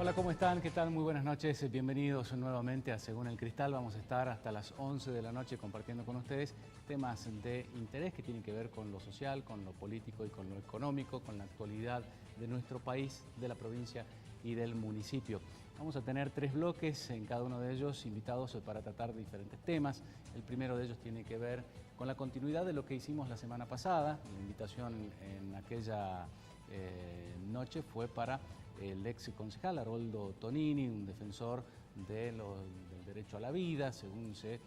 Hola, ¿cómo están? ¿Qué tal? Muy buenas noches. Bienvenidos nuevamente a Según el Cristal. Vamos a estar hasta las 11 de la noche compartiendo con ustedes temas de interés que tienen que ver con lo social, con lo político y con lo económico, con la actualidad de nuestro país, de la provincia y del municipio. Vamos a tener 3 bloques, en cada uno de ellos invitados para tratar diferentes temas. El primero de ellos tiene que ver con la continuidad de lo que hicimos la semana pasada. La invitación en aquella noche fue para el ex concejal Haroldo Tonini, un defensor del derecho a la vida, según se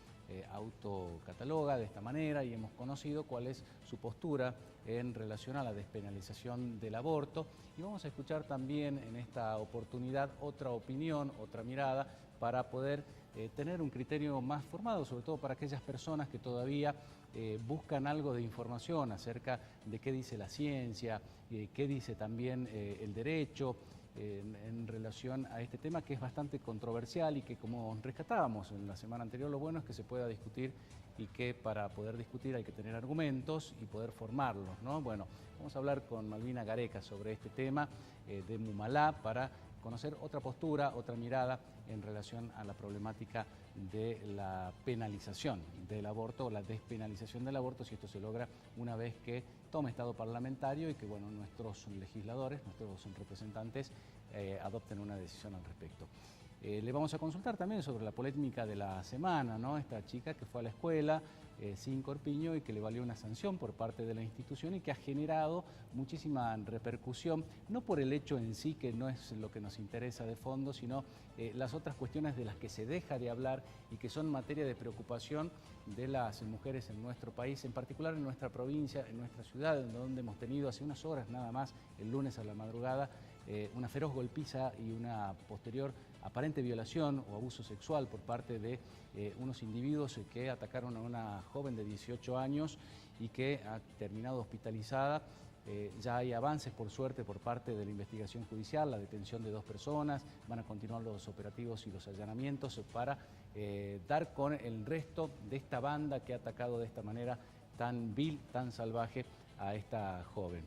autocataloga de esta manera, y hemos conocido cuál es su postura en relación a la despenalización del aborto. Y vamos a escuchar también en esta oportunidad otra opinión, otra mirada, para poder tener un criterio más formado, sobre todo para aquellas personas que todavía buscan algo de información acerca de qué dice la ciencia, qué dice también el derecho, en relación a este tema que es bastante controversial y que, como rescatábamos en la semana anterior, lo bueno es que se pueda discutir y que para poder discutir hay que tener argumentos y poder formarlos, ¿no? Bueno, vamos a hablar con Malvina Gareca sobre este tema de Mumalá para conocer otra postura, otra mirada en relación a la problemática de la penalización del aborto o la despenalización del aborto, si esto se logra una vez que tome estado parlamentario y que, bueno, nuestros legisladores, nuestros representantes adopten una decisión al respecto. Le vamos a consultar también sobre la polémica de la semana, ¿no? Esta chica que fue a la escuela sin corpiño y que le valió una sanción por parte de la institución y que ha generado muchísima repercusión, no por el hecho en sí, que no es lo que nos interesa de fondo, sino las otras cuestiones de las que se deja de hablar y que son materia de preocupación de las mujeres en nuestro país, en particular en nuestra provincia, en nuestra ciudad, donde hemos tenido hace unas horas nada más, el lunes a la madrugada, una feroz golpiza y una posterior aparente violación o abuso sexual por parte de unos individuos que atacaron a una joven de 18 años y que ha terminado hospitalizada. Ya hay avances, por suerte, por parte de la investigación judicial, la detención de 2 personas, van a continuar los operativos y los allanamientos para dar con el resto de esta banda que ha atacado de esta manera tan vil, tan salvaje a esta joven.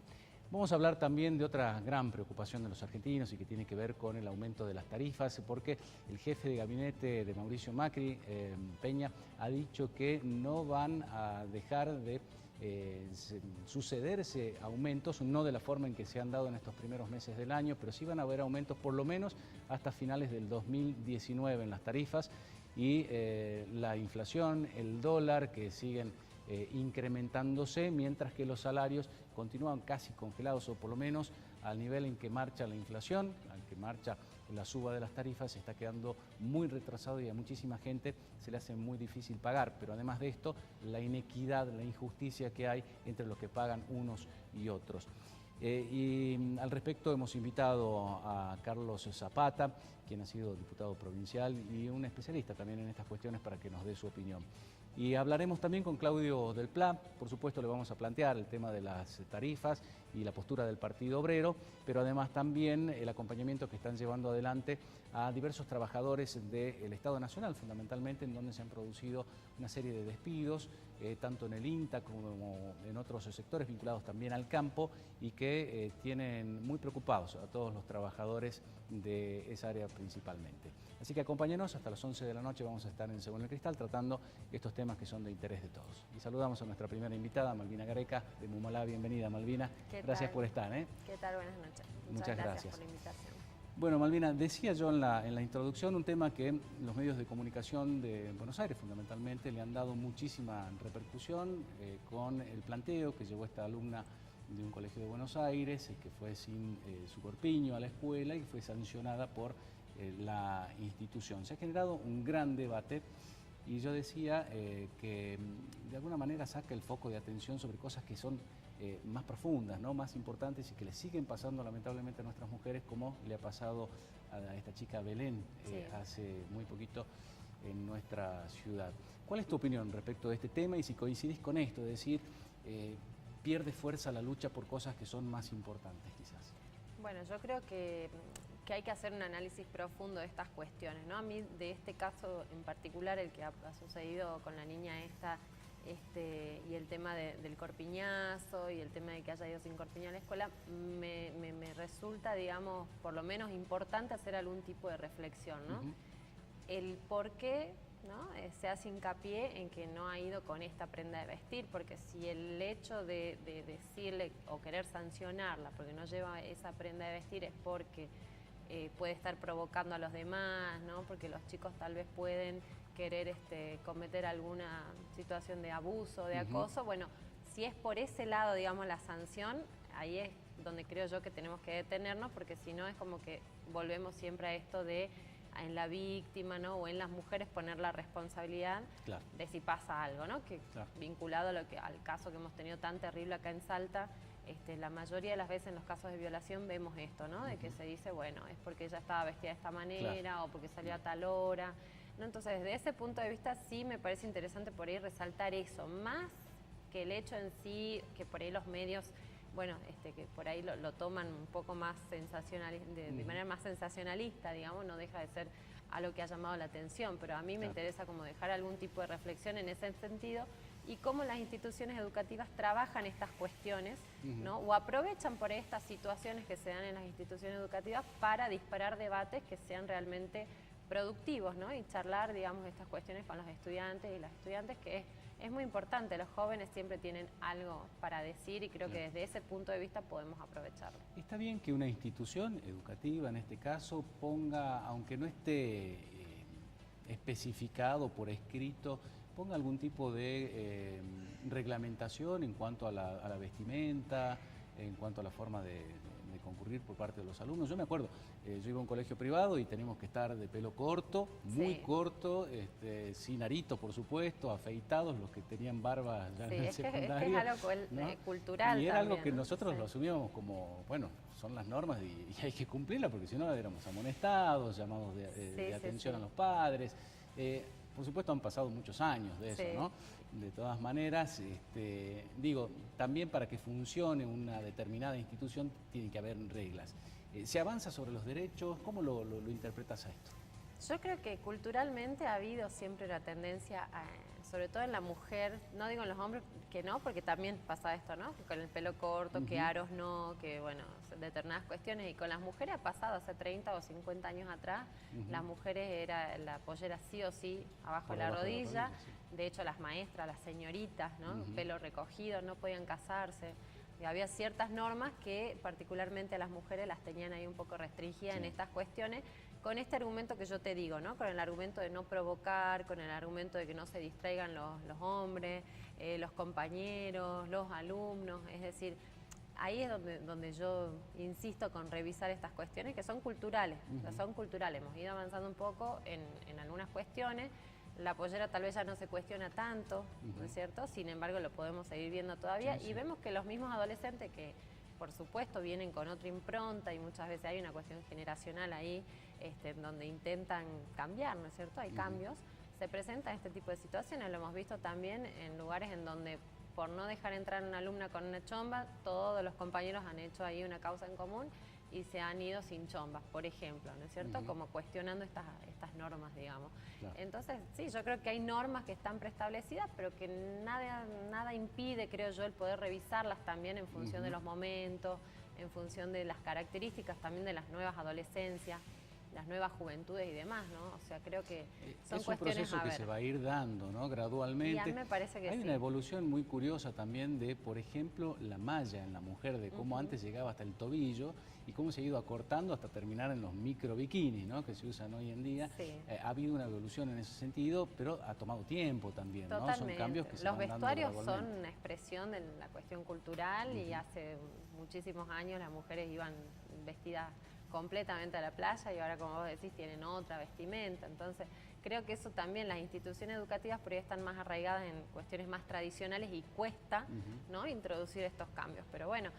Vamos a hablar también de otra gran preocupación de los argentinos y que tiene que ver con el aumento de las tarifas, porque el jefe de gabinete de Mauricio Macri, Peña, ha dicho que no van a dejar de sucederse aumentos, no de la forma en que se han dado en estos primeros meses del año, pero sí van a haber aumentos por lo menos hasta finales del 2019 en las tarifas, y la inflación, el dólar que siguen incrementándose, mientras que los salarios continúan casi congelados, o por lo menos al nivel en que marcha la inflación, al que marcha la suba de las tarifas, se está quedando muy retrasado y a muchísima gente se le hace muy difícil pagar. Pero además de esto, la inequidad, la injusticia que hay entre los que pagan unos y otros. Y al respecto hemos invitado a Carlos Zapata, quien ha sido diputado provincial y un especialista también en estas cuestiones, para que nos dé su opinión. Y hablaremos también con Claudio Del Pla. Por supuesto, le vamos a plantear el tema de las tarifas y la postura del Partido Obrero, pero además también el acompañamiento que están llevando adelante a diversos trabajadores del Estado Nacional, fundamentalmente, en donde se han producido una serie de despidos, tanto en el INTA como en otros sectores vinculados también al campo, y que tienen muy preocupados a todos los trabajadores de esa área principalmente. Así que acompáñenos hasta las 11 de la noche, vamos a estar en Según el Cristal tratando estos temas que son de interés de todos. Y saludamos a nuestra primera invitada, Malvina Gareca, de Mumalá. Bienvenida, Malvina. Gracias por estar. ¿Qué tal? Buenas noches. Muchas gracias Por la invitación. Bueno, Malvina, decía yo en la introducción un tema que los medios de comunicación de Buenos Aires fundamentalmente le han dado muchísima repercusión con el planteo que llevó esta alumna de un colegio de Buenos Aires, que fue sin su corpiño a la escuela y fue sancionada por la institución. Se ha generado un gran debate y yo decía que de alguna manera saca el foco de atención sobre cosas que son más profundas, ¿no? Más importantes, y que le siguen pasando lamentablemente a nuestras mujeres, como le ha pasado a esta chica Belén hace muy poquito en nuestra ciudad. ¿Cuál es tu opinión respecto de este tema y si coincidís con esto, es decir, pierde fuerza la lucha por cosas que son más importantes quizás? Bueno, yo creo que hay que hacer un análisis profundo de estas cuestiones, ¿no? A mí, de este caso en particular, el que ha sucedido con la niña esta, y el tema del corpiñazo y el tema de que haya ido sin corpiño a la escuela, me resulta, digamos, por lo menos importante hacer algún tipo de reflexión, ¿no? El por qué, ¿no? Se hace hincapié en que no ha ido con esta prenda de vestir, porque si el hecho de decirle o querer sancionarla porque no lleva esa prenda de vestir es porque puede estar provocando a los demás, ¿no? Porque los chicos tal vez pueden querer cometer alguna situación de abuso, de acoso. Bueno, si es por ese lado, digamos, la sanción, ahí es donde creo yo que tenemos que detenernos, porque si no es como que volvemos siempre a esto de en la víctima, ¿no? O en las mujeres poner la responsabilidad de si pasa algo, ¿no? Que vinculado a al caso que hemos tenido tan terrible acá en Salta, la mayoría de las veces en los casos de violación vemos esto, ¿no? De que se dice, bueno, es porque ella estaba vestida de esta manera o porque salió a tal hora, ¿no? Entonces, desde ese punto de vista sí me parece interesante por ahí resaltar eso, más que el hecho en sí, que por ahí los medios, bueno, que por ahí lo toman un poco más sensacional, de manera más sensacionalista, digamos, no deja de ser algo que ha llamado la atención, pero a mí me interesa como dejar algún tipo de reflexión en ese sentido y cómo las instituciones educativas trabajan estas cuestiones, ¿no? O aprovechan por estas situaciones que se dan en las instituciones educativas para disparar debates que sean realmente productivos, ¿no? Y charlar, digamos, estas cuestiones con los estudiantes y las estudiantes, que es muy importante. Los jóvenes siempre tienen algo para decir y creo que desde ese punto de vista podemos aprovecharlo. Está bien que una institución educativa, en este caso, ponga, aunque no esté especificado por escrito, ponga algún tipo de reglamentación en cuanto a la vestimenta, en cuanto a la forma de concurrir por parte de los alumnos. Yo me acuerdo, yo iba a un colegio privado y teníamos que estar de pelo corto, muy corto, sin aritos, por supuesto, afeitados, los que tenían barba ya en el secundario. Es algo cultural. Y era también, algo que ¿no? nosotros lo asumíamos como, bueno, son las normas y hay que cumplirlas, porque si no éramos amonestados, llamados de atención a los padres. Por supuesto han pasado muchos años de eso, ¿no? De todas maneras, digo, también para que funcione una determinada institución tiene que haber reglas. ¿Se avanza sobre los derechos? ¿Cómo lo interpretas a esto? Yo creo que culturalmente ha habido siempre la tendencia, sobre todo en la mujer, no digo en los hombres que no, porque también pasa esto, ¿no? Que con el pelo corto, que aros no, que bueno, determinadas cuestiones. Y con las mujeres ha pasado hace 30 o 50 años atrás, las mujeres era la pollera sí o sí abajo de la rodilla. De hecho, las maestras, las señoritas, ¿no? Pelo recogido, no podían casarse. Y había ciertas normas que particularmente a las mujeres las tenían ahí un poco restringidas en estas cuestiones, con este argumento que yo te digo, ¿no? Con el argumento de no provocar, con el argumento de que no se distraigan los hombres, los compañeros, los alumnos, es decir, ahí es donde yo insisto con revisar estas cuestiones que son culturales, son culturales. Hemos ido avanzando un poco en algunas cuestiones. La pollera tal vez ya no se cuestiona tanto, ¿no es cierto? Sin embargo, lo podemos seguir viendo todavía y vemos que los mismos adolescentes que, por supuesto, vienen con otra impronta y muchas veces hay una cuestión generacional ahí donde intentan cambiar, ¿no es cierto? Hay cambios, se presentan este tipo de situaciones, lo hemos visto también en lugares en donde por no dejar entrar a una alumna con una chomba, todos los compañeros han hecho ahí una causa en común y se han ido sin chombas, por ejemplo, ¿no es cierto? Como cuestionando estas normas, digamos. Entonces, sí, yo creo que hay normas que están preestablecidas, pero que nada impide, creo yo, el poder revisarlas también en función de los momentos, en función de las características también de las nuevas adolescencias, las nuevas juventudes y demás, ¿no? O sea, creo que son cuestiones es un proceso que se va a ir dando, ¿no? Gradualmente. Y a mí me parece que hay una evolución muy curiosa también de, por ejemplo, la malla en la mujer, de cómo antes llegaba hasta el tobillo y cómo se ha ido acortando hasta terminar en los micro bikinis, ¿no? Que se usan hoy en día. Ha habido una evolución en ese sentido, pero ha tomado tiempo también, ¿no? Totalmente. Son cambios que se los van dando vestuarios son una expresión de la cuestión cultural y hace muchísimos años las mujeres iban vestidas completamente a la playa y ahora, como vos decís, tienen otra vestimenta. Entonces, creo que eso también, las instituciones educativas por ahí están más arraigadas en cuestiones más tradicionales y cuesta, ¿no? Introducir estos cambios. Pero bueno,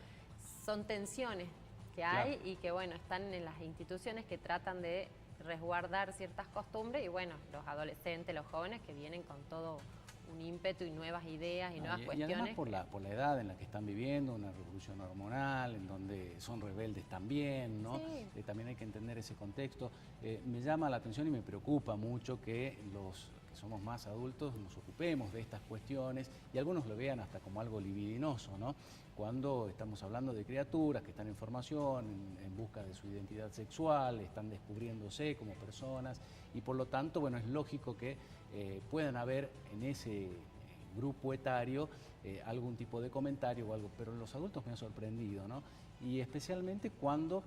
son tensiones que hay y que, bueno, están en las instituciones que tratan de resguardar ciertas costumbres y, bueno, los adolescentes, los jóvenes que vienen con todo un ímpetu y nuevas ideas y nuevas cuestiones. Y además por la edad en la que están viviendo, una revolución hormonal, en donde son rebeldes también, ¿no? También hay que entender ese contexto. Me llama la atención y me preocupa mucho que los que somos más adultos, nos ocupemos de estas cuestiones y algunos lo vean hasta como algo libidinoso, ¿no? Cuando estamos hablando de criaturas que están en formación, en busca de su identidad sexual, están descubriéndose como personas y por lo tanto, bueno, es lógico que puedan haber en ese grupo etario algún tipo de comentario o algo, pero los adultos me han sorprendido, ¿no? Y especialmente cuando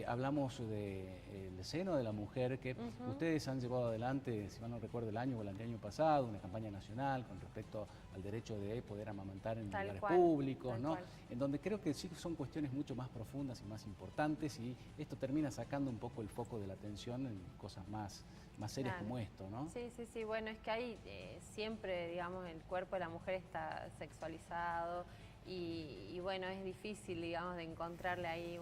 hablamos del seno de la mujer, que ustedes han llevado adelante, si mal no recuerdo, el año o el anteaño pasado, una campaña nacional con respecto al derecho de poder amamantar en lugares públicos, ¿no? En donde creo que sí son cuestiones mucho más profundas y más importantes y esto termina sacando un poco el foco de la atención en cosas más serias como esto, ¿no? Sí, sí, sí, bueno, es que hay siempre, digamos, el cuerpo de la mujer está sexualizado y bueno, es difícil, digamos, de encontrarle ahí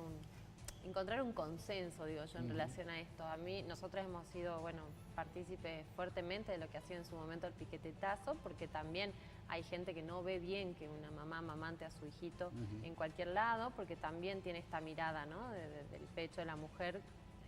encontrar un consenso, digo yo, en relación a esto. Nosotros hemos sido, bueno, partícipes fuertemente de lo que ha sido en su momento el piquetetazo, porque también hay gente que no ve bien que una mamá amamante a su hijito en cualquier lado, porque también tiene esta mirada, ¿no?, del pecho de la mujer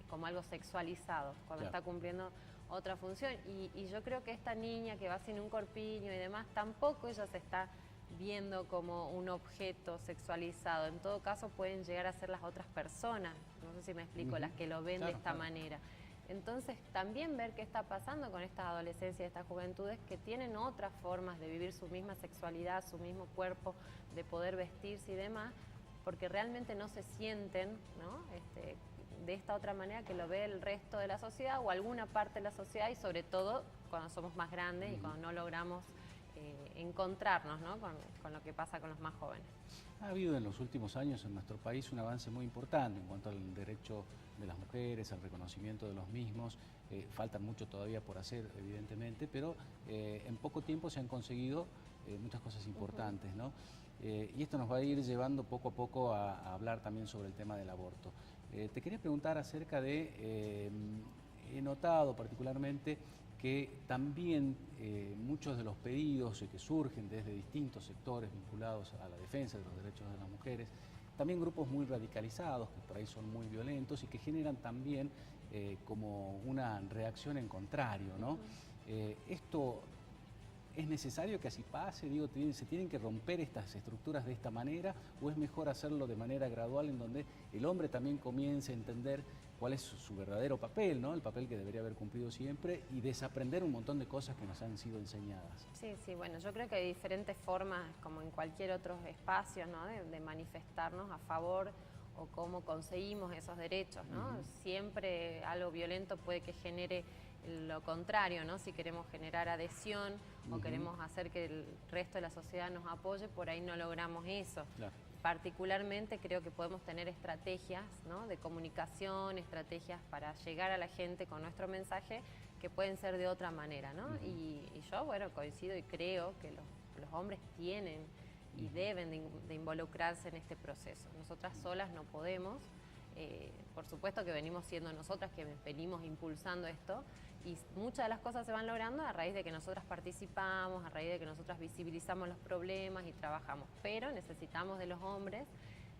como algo sexualizado, cuando está cumpliendo otra función. Y yo creo que esta niña que va sin un corpiño y demás, tampoco ella se está viendo como un objeto sexualizado. En todo caso pueden llegar a ser las otras personas, no sé si me explico, las que lo ven de esta manera. Entonces también ver qué está pasando con estas adolescencias y estas juventudes que tienen otras formas de vivir su misma sexualidad, su mismo cuerpo, de poder vestirse y demás, porque realmente no se sienten, ¿no?, de esta otra manera que lo ve el resto de la sociedad o alguna parte de la sociedad, y sobre todo cuando somos más grandes y cuando no logramos encontrarnos, ¿no?, con lo que pasa con los más jóvenes. Ha habido en los últimos años en nuestro país un avance muy importante en cuanto al derecho de las mujeres, al reconocimiento de los mismos. Falta mucho todavía por hacer, evidentemente, pero en poco tiempo se han conseguido muchas cosas importantes, ¿no? Y esto nos va a ir llevando poco a poco a hablar también sobre el tema del aborto. Te quería preguntar acerca de, he notado particularmente que también muchos de los pedidos que surgen desde distintos sectores vinculados a la defensa de los derechos de las mujeres, también grupos muy radicalizados que por ahí son muy violentos y que generan también como una reacción en contrario, ¿no? Esto ¿es necesario que así pase? Digo, ¿se tienen que romper estas estructuras de esta manera o es mejor hacerlo de manera gradual en donde el hombre también comience a entender cuál es su verdadero papel, ¿no? El papel que debería haber cumplido siempre y desaprender un montón de cosas que nos han sido enseñadas? Sí, sí, bueno, yo creo que hay diferentes formas, como en cualquier otro espacio, ¿no?, de manifestarnos a favor o cómo conseguimos esos derechos, ¿no? Siempre algo violento puede que genere lo contrario, ¿no? Si queremos generar adhesión o queremos hacer que el resto de la sociedad nos apoye, por ahí no logramos eso. Claro. Particularmente creo que podemos tener estrategias, ¿no?, de comunicación, estrategias para llegar a la gente con nuestro mensaje que pueden ser de otra manera, ¿no? Y yo, bueno, coincido y creo que los hombres tienen y deben de involucrarse en este proceso. Nosotras solas no podemos. Por supuesto que venimos siendo nosotras que venimos impulsando esto y muchas de las cosas se van logrando a raíz de que nosotras participamos, a raíz de que nosotras visibilizamos los problemas y trabajamos, pero necesitamos de los hombres,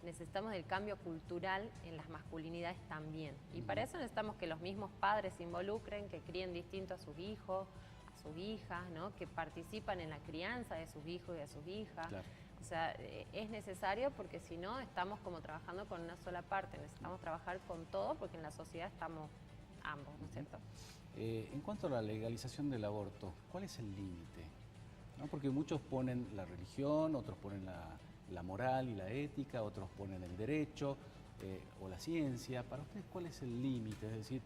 necesitamos del cambio cultural en las masculinidades también y para eso necesitamos que los mismos padres se involucren, que críen distinto a sus hijos, a sus hijas, ¿no?, que participan en la crianza de sus hijos y de sus hijas. Claro. O sea, es necesario porque si no estamos como trabajando con una sola parte, necesitamos trabajar con todo porque en la sociedad estamos ambos, ¿no es cierto? En cuanto a la legalización del aborto, ¿cuál es el límite? ¿No? Porque muchos ponen la religión, otros ponen la moral y la ética, otros ponen el derecho o la ciencia. Para ustedes, ¿cuál es el límite? Es decir,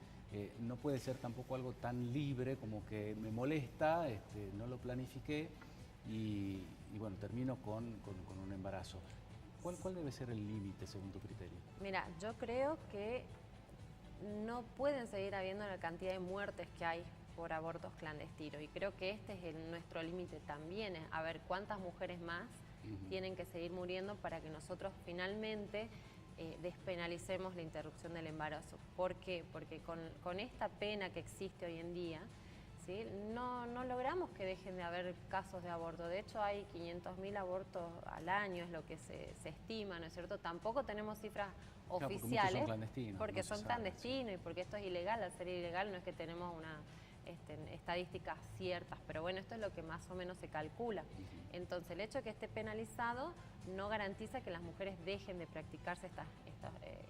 no puede ser tampoco algo tan libre como que me molesta, no lo planifiqué y bueno, termino con un embarazo. ¿Cuál debe ser el límite según tu criterio? Mira, yo creo que no pueden seguir habiendo la cantidad de muertes que hay por abortos clandestinos y creo que este es nuestro límite también, es a ver cuántas mujeres más tienen que seguir muriendo para que nosotros finalmente despenalicemos la interrupción del embarazo. ¿Por qué? Porque con esta pena que existe hoy en día, ¿sí?, no logramos que dejen de haber casos de aborto. De hecho, hay 500.000 abortos al año, es lo que se estima, ¿no es cierto? Tampoco tenemos cifras oficiales, porque son clandestinos y porque esto es ilegal. Al ser ilegal no es que tenemos estadísticas ciertas, pero bueno, esto es lo que más o menos se calcula. Entonces, el hecho de que esté penalizado no garantiza que las mujeres dejen de practicarse estas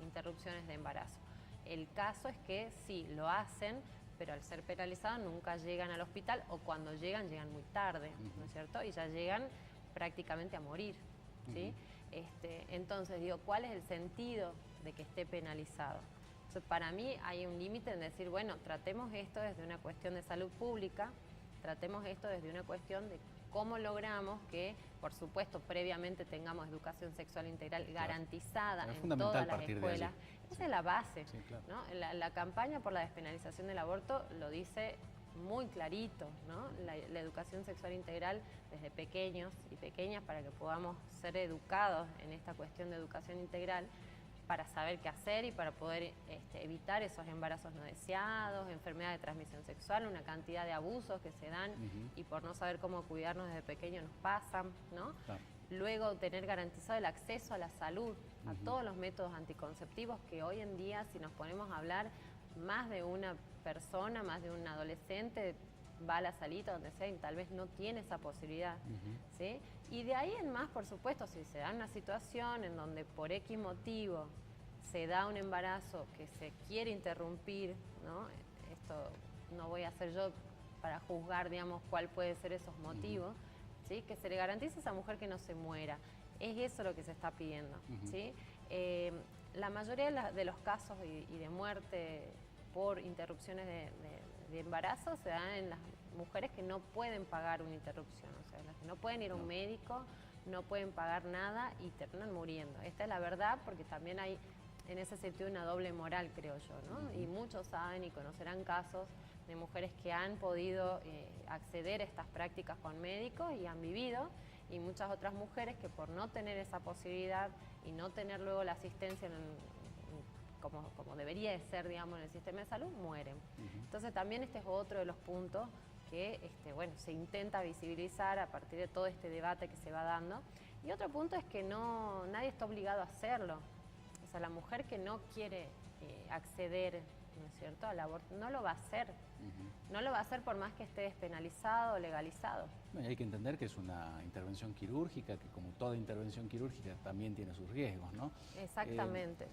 interrupciones de embarazo. El caso es que sí, lo hacen, pero al ser penalizados nunca llegan al hospital, o cuando llegan, llegan muy tarde, ¿no es cierto? Y ya llegan prácticamente a morir, ¿sí? Entonces, digo, ¿cuál es el sentido de que esté penalizado? Entonces, para mí hay un límite en decir, bueno, tratemos esto desde una cuestión de salud pública, tratemos esto desde una cuestión de cómo logramos que, por supuesto, previamente tengamos educación sexual integral garantizada en todas las escuelas. Esa es la base, sí, claro. ¿no? La campaña por la despenalización del aborto lo dice muy clarito, ¿no? La educación sexual integral desde pequeños y pequeñas, para que podamos ser educados en esta cuestión de educación integral, para saber qué hacer y para poder evitar esos embarazos no deseados, enfermedades de transmisión sexual, una cantidad de abusos que se dan y por no saber cómo cuidarnos desde pequeños nos pasan, ¿no? Claro. Luego, tener garantizado el acceso a la salud, a todos los métodos anticonceptivos que hoy en día, si nos ponemos a hablar, más de una persona, más de un adolescente va a la salita, donde sea, y tal vez no tiene esa posibilidad, ¿sí? Y de ahí en más, por supuesto, si se da una situación en donde por X motivo se da un embarazo que se quiere interrumpir, ¿no? Esto no voy a ser yo para juzgar, digamos, cuál puede ser esos motivos, ¿sí? Que se le garantice a esa mujer que no se muera. Es eso lo que se está pidiendo, ¿sí? La mayoría de los casos y de muerte por interrupciones de embarazo se dan en las mujeres que no pueden pagar una interrupción, o sea, las que no pueden ir a un médico, no pueden pagar nada y terminan muriendo. Esta es la verdad, porque también hay en ese sentido una doble moral, creo yo, ¿no? Y muchos saben y conocerán casos de mujeres que han podido acceder a estas prácticas con médicos y han vivido, y muchas otras mujeres que por no tener esa posibilidad y no tener luego la asistencia como debería de ser, digamos, en el sistema de salud, mueren. Entonces también este es otro de los puntos que bueno, se intenta visibilizar a partir de todo este debate que se va dando. Y otro punto es que nadie está obligado a hacerlo. O sea, la mujer que no quiere acceder, ¿no es cierto?, al aborto, no lo va a hacer. No lo va a hacer por más que esté despenalizado o legalizado. No, y hay que entender que es una intervención quirúrgica, que como toda intervención quirúrgica también tiene sus riesgos, ¿no? Exactamente.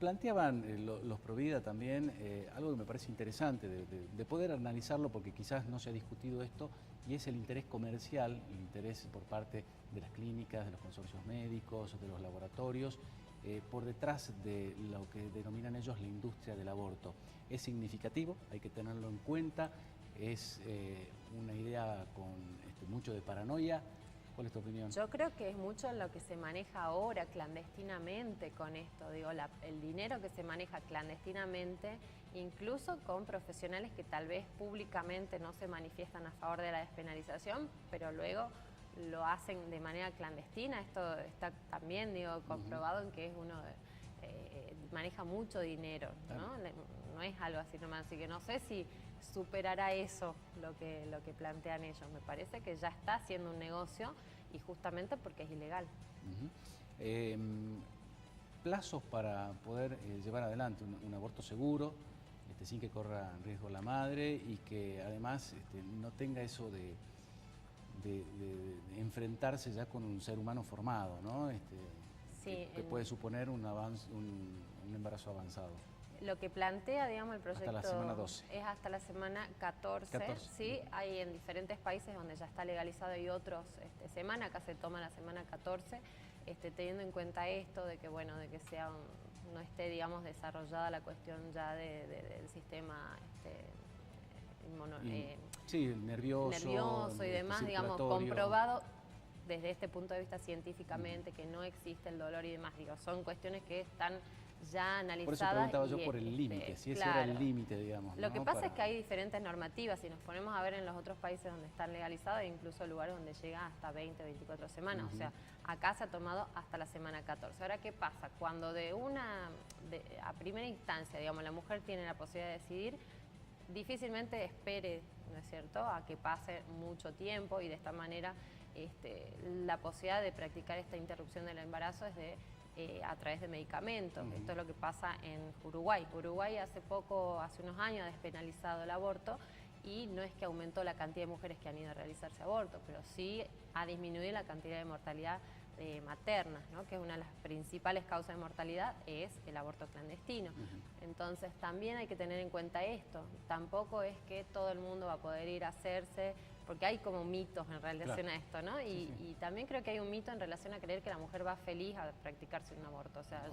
Planteaban los Provida también algo que me parece interesante de poder analizarlo, porque quizás no se ha discutido esto, y es el interés comercial, el interés por parte de las clínicas, de los consorcios médicos, de los laboratorios, por detrás de lo que denominan ellos la industria del aborto. Es significativo, hay que tenerlo en cuenta, es una idea con mucho de paranoia. ¿Cuál es tu opinión? Yo creo que es mucho lo que se maneja ahora clandestinamente con esto. Digo, el dinero que se maneja clandestinamente, incluso con profesionales que tal vez públicamente no se manifiestan a favor de la despenalización, pero luego lo hacen de manera clandestina. Esto está también, digo, comprobado en que uno maneja mucho dinero, ¿no? No es algo así nomás, así que no sé si superará eso lo que plantean ellos. Me parece que ya está haciendo un negocio, y justamente porque es ilegal. Plazos para poder llevar adelante un aborto seguro, sin que corra riesgo la madre, y que además no tenga eso de enfrentarse ya con un ser humano formado, ¿no? Sí, que puede suponer un embarazo avanzado. Lo que plantea, digamos, el proyecto hasta la semana 12. Es hasta la semana 14. Sí, hay en diferentes países donde ya está legalizado y otros semana. Acá se toma la semana 14, teniendo en cuenta esto de que, bueno, de que no esté, digamos, desarrollada la cuestión ya del sistema sí, nervioso y demás, digamos, comprobado desde este punto de vista científicamente que no existe el dolor y demás. Digo, son cuestiones que están ya analizadas. Por eso preguntaba yo por el límite, si ese era el límite, digamos. Lo que pasa es que hay diferentes normativas. Si nos ponemos a ver en los otros países donde están legalizados, hay incluso lugares donde llega hasta 20, 24 semanas. O sea, acá se ha tomado hasta la semana 14. Ahora, ¿qué pasa? Cuando a primera instancia, digamos, la mujer tiene la posibilidad de decidir, difícilmente espere, ¿no es cierto?, a que pase mucho tiempo, y de esta manera la posibilidad de practicar esta interrupción del embarazo es a través de medicamentos. Esto es lo que pasa en Uruguay. Uruguay hace unos años ha despenalizado el aborto, y no es que aumentó la cantidad de mujeres que han ido a realizarse abortos, pero sí ha disminuido la cantidad de mortalidad materna, ¿no? Que es una de las principales causas de mortalidad, es el aborto clandestino. Entonces también hay que tener en cuenta esto, tampoco es que todo el mundo va a poder ir a hacerse, porque hay como mitos en relación a esto, ¿no? Y también creo que hay un mito en relación a creer que la mujer va feliz a practicarse un aborto. O sea,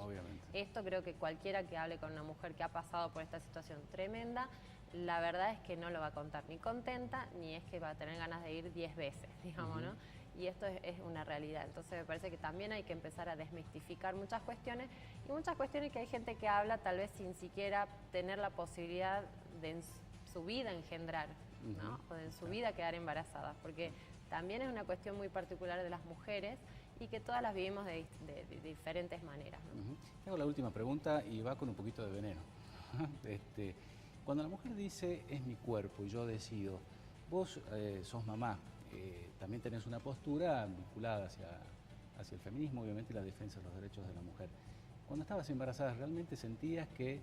esto creo que cualquiera que hable con una mujer que ha pasado por esta situación tremenda, la verdad es que no lo va a contar ni contenta, ni es que va a tener ganas de ir 10 veces, digamos, ¿no? Y esto es una realidad. Entonces me parece que también hay que empezar a desmistificar muchas cuestiones, y muchas cuestiones que hay gente que habla tal vez sin siquiera tener la posibilidad de en su vida engendrar, ¿no? O de en su vida quedar embarazadas, porque también es una cuestión muy particular de las mujeres y que todas las vivimos de diferentes maneras, ¿no? Hago la última pregunta y va con un poquito de veneno. Cuando la mujer dice, es mi cuerpo y yo decido, vos sos mamá, también tenés una postura vinculada hacia el feminismo, obviamente, y la defensa de los derechos de la mujer. Cuando estabas embarazada, ¿realmente sentías que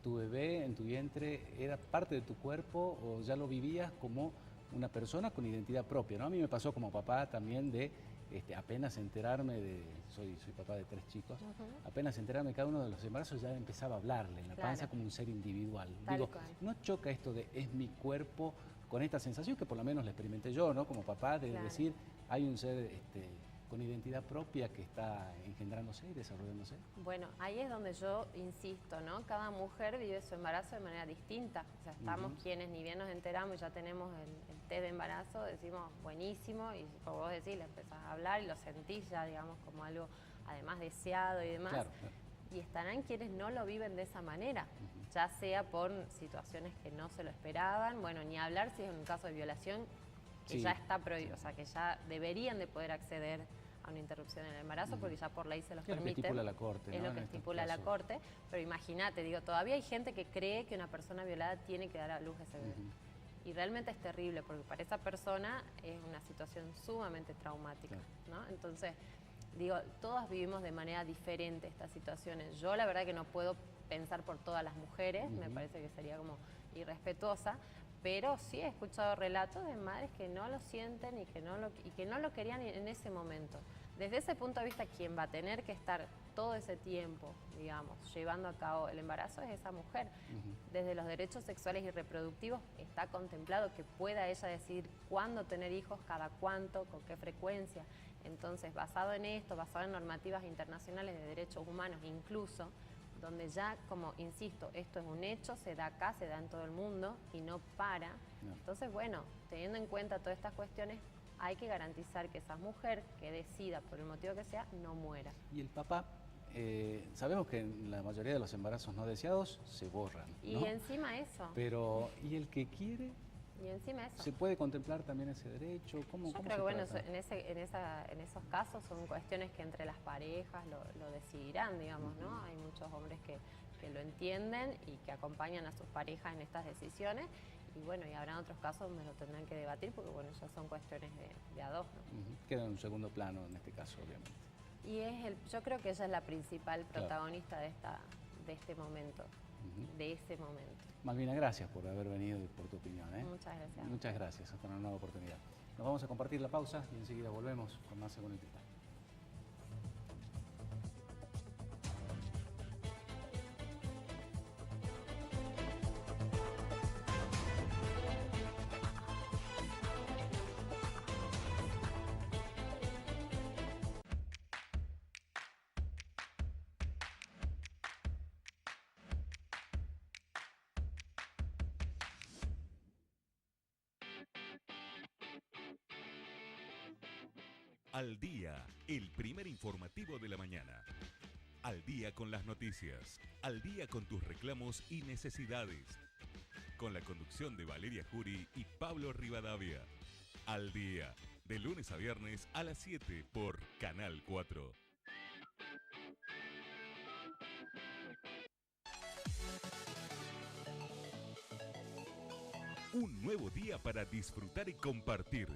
tu bebé en tu vientre era parte de tu cuerpo o ya lo vivías como una persona con identidad propia, ¿no? A mí me pasó como papá también de apenas enterarme soy papá de 3 chicos, apenas enterarme de cada uno de los embarazos ya empezaba a hablarle en la panza como un ser individual. Digo, ¿no choca esto de es mi cuerpo con esta sensación que por lo menos la experimenté yo, ¿no? Como papá, de decir, hay un ser con identidad propia que está engendrándose y desarrollándose? Bueno, ahí es donde yo insisto, ¿no? Cada mujer vive su embarazo de manera distinta. O sea, estamos quienes ni bien nos enteramos y ya tenemos el test de embarazo, decimos buenísimo, y como vos decís, le empezás a hablar y lo sentís ya, digamos, como algo además deseado y demás. Claro. Y estarán quienes no lo viven de esa manera, ya sea por situaciones que no se lo esperaban, bueno, ni hablar si es un caso de violación, que ya está prohibido, o sea, que ya deberían de poder acceder a una interrupción en el embarazo, porque ya por ley se los permite. Es lo que estipula la Corte, ¿no? Es lo que estipula la Corte, pero imagínate, digo, todavía hay gente que cree que una persona violada tiene que dar a luz ese bebé. Y realmente es terrible, porque para esa persona es una situación sumamente traumática, ¿no? Entonces, digo, todas vivimos de manera diferente estas situaciones. Yo la verdad que no puedo pensar por todas las mujeres, me parece que sería como irrespetuosa, pero sí he escuchado relatos de madres que no lo sienten y que no lo querían en ese momento. Desde ese punto de vista, quien va a tener que estar todo ese tiempo, digamos, llevando a cabo el embarazo es esa mujer. Desde los derechos sexuales y reproductivos está contemplado que pueda ella decidir cuándo tener hijos, cada cuánto, con qué frecuencia. Entonces, basado en esto, basado en normativas internacionales de derechos humanos incluso, donde ya, como insisto, esto es un hecho, se da acá, se da en todo el mundo y no para. Entonces, bueno, teniendo en cuenta todas estas cuestiones, hay que garantizar que esa mujer que decida, por el motivo que sea, no muera. Y el papá, sabemos que en la mayoría de los embarazos no deseados se borran, ¿no? Y encima eso. Pero, ¿y el que quiere? Y encima eso. ¿Se puede contemplar también ese derecho? Yo creo que bueno, en esos casos son cuestiones que entre las parejas lo decidirán, digamos, ¿no? Hay muchos hombres que lo entienden y que acompañan a sus parejas en estas decisiones. Y bueno, y habrá otros casos donde lo tendrán que debatir porque bueno, ya son cuestiones de a dos, ¿no? Queda en un segundo plano en este caso, obviamente. Y yo creo que ella es la principal protagonista de este momento, de ese momento. Malvina, gracias por haber venido y por tu opinión, ¿eh? Muchas gracias. Muchas gracias, hasta una nueva oportunidad. Nos vamos a compartir la pausa y enseguida volvemos con más Según el Cristal. Al Día, el primer informativo de la mañana. Al día con las noticias. Al día con tus reclamos y necesidades. Con la conducción de Valeria Jury y Pablo Rivadavia. Al Día, de lunes a viernes a las 7 por Canal 4. Un nuevo día para disfrutar y compartir.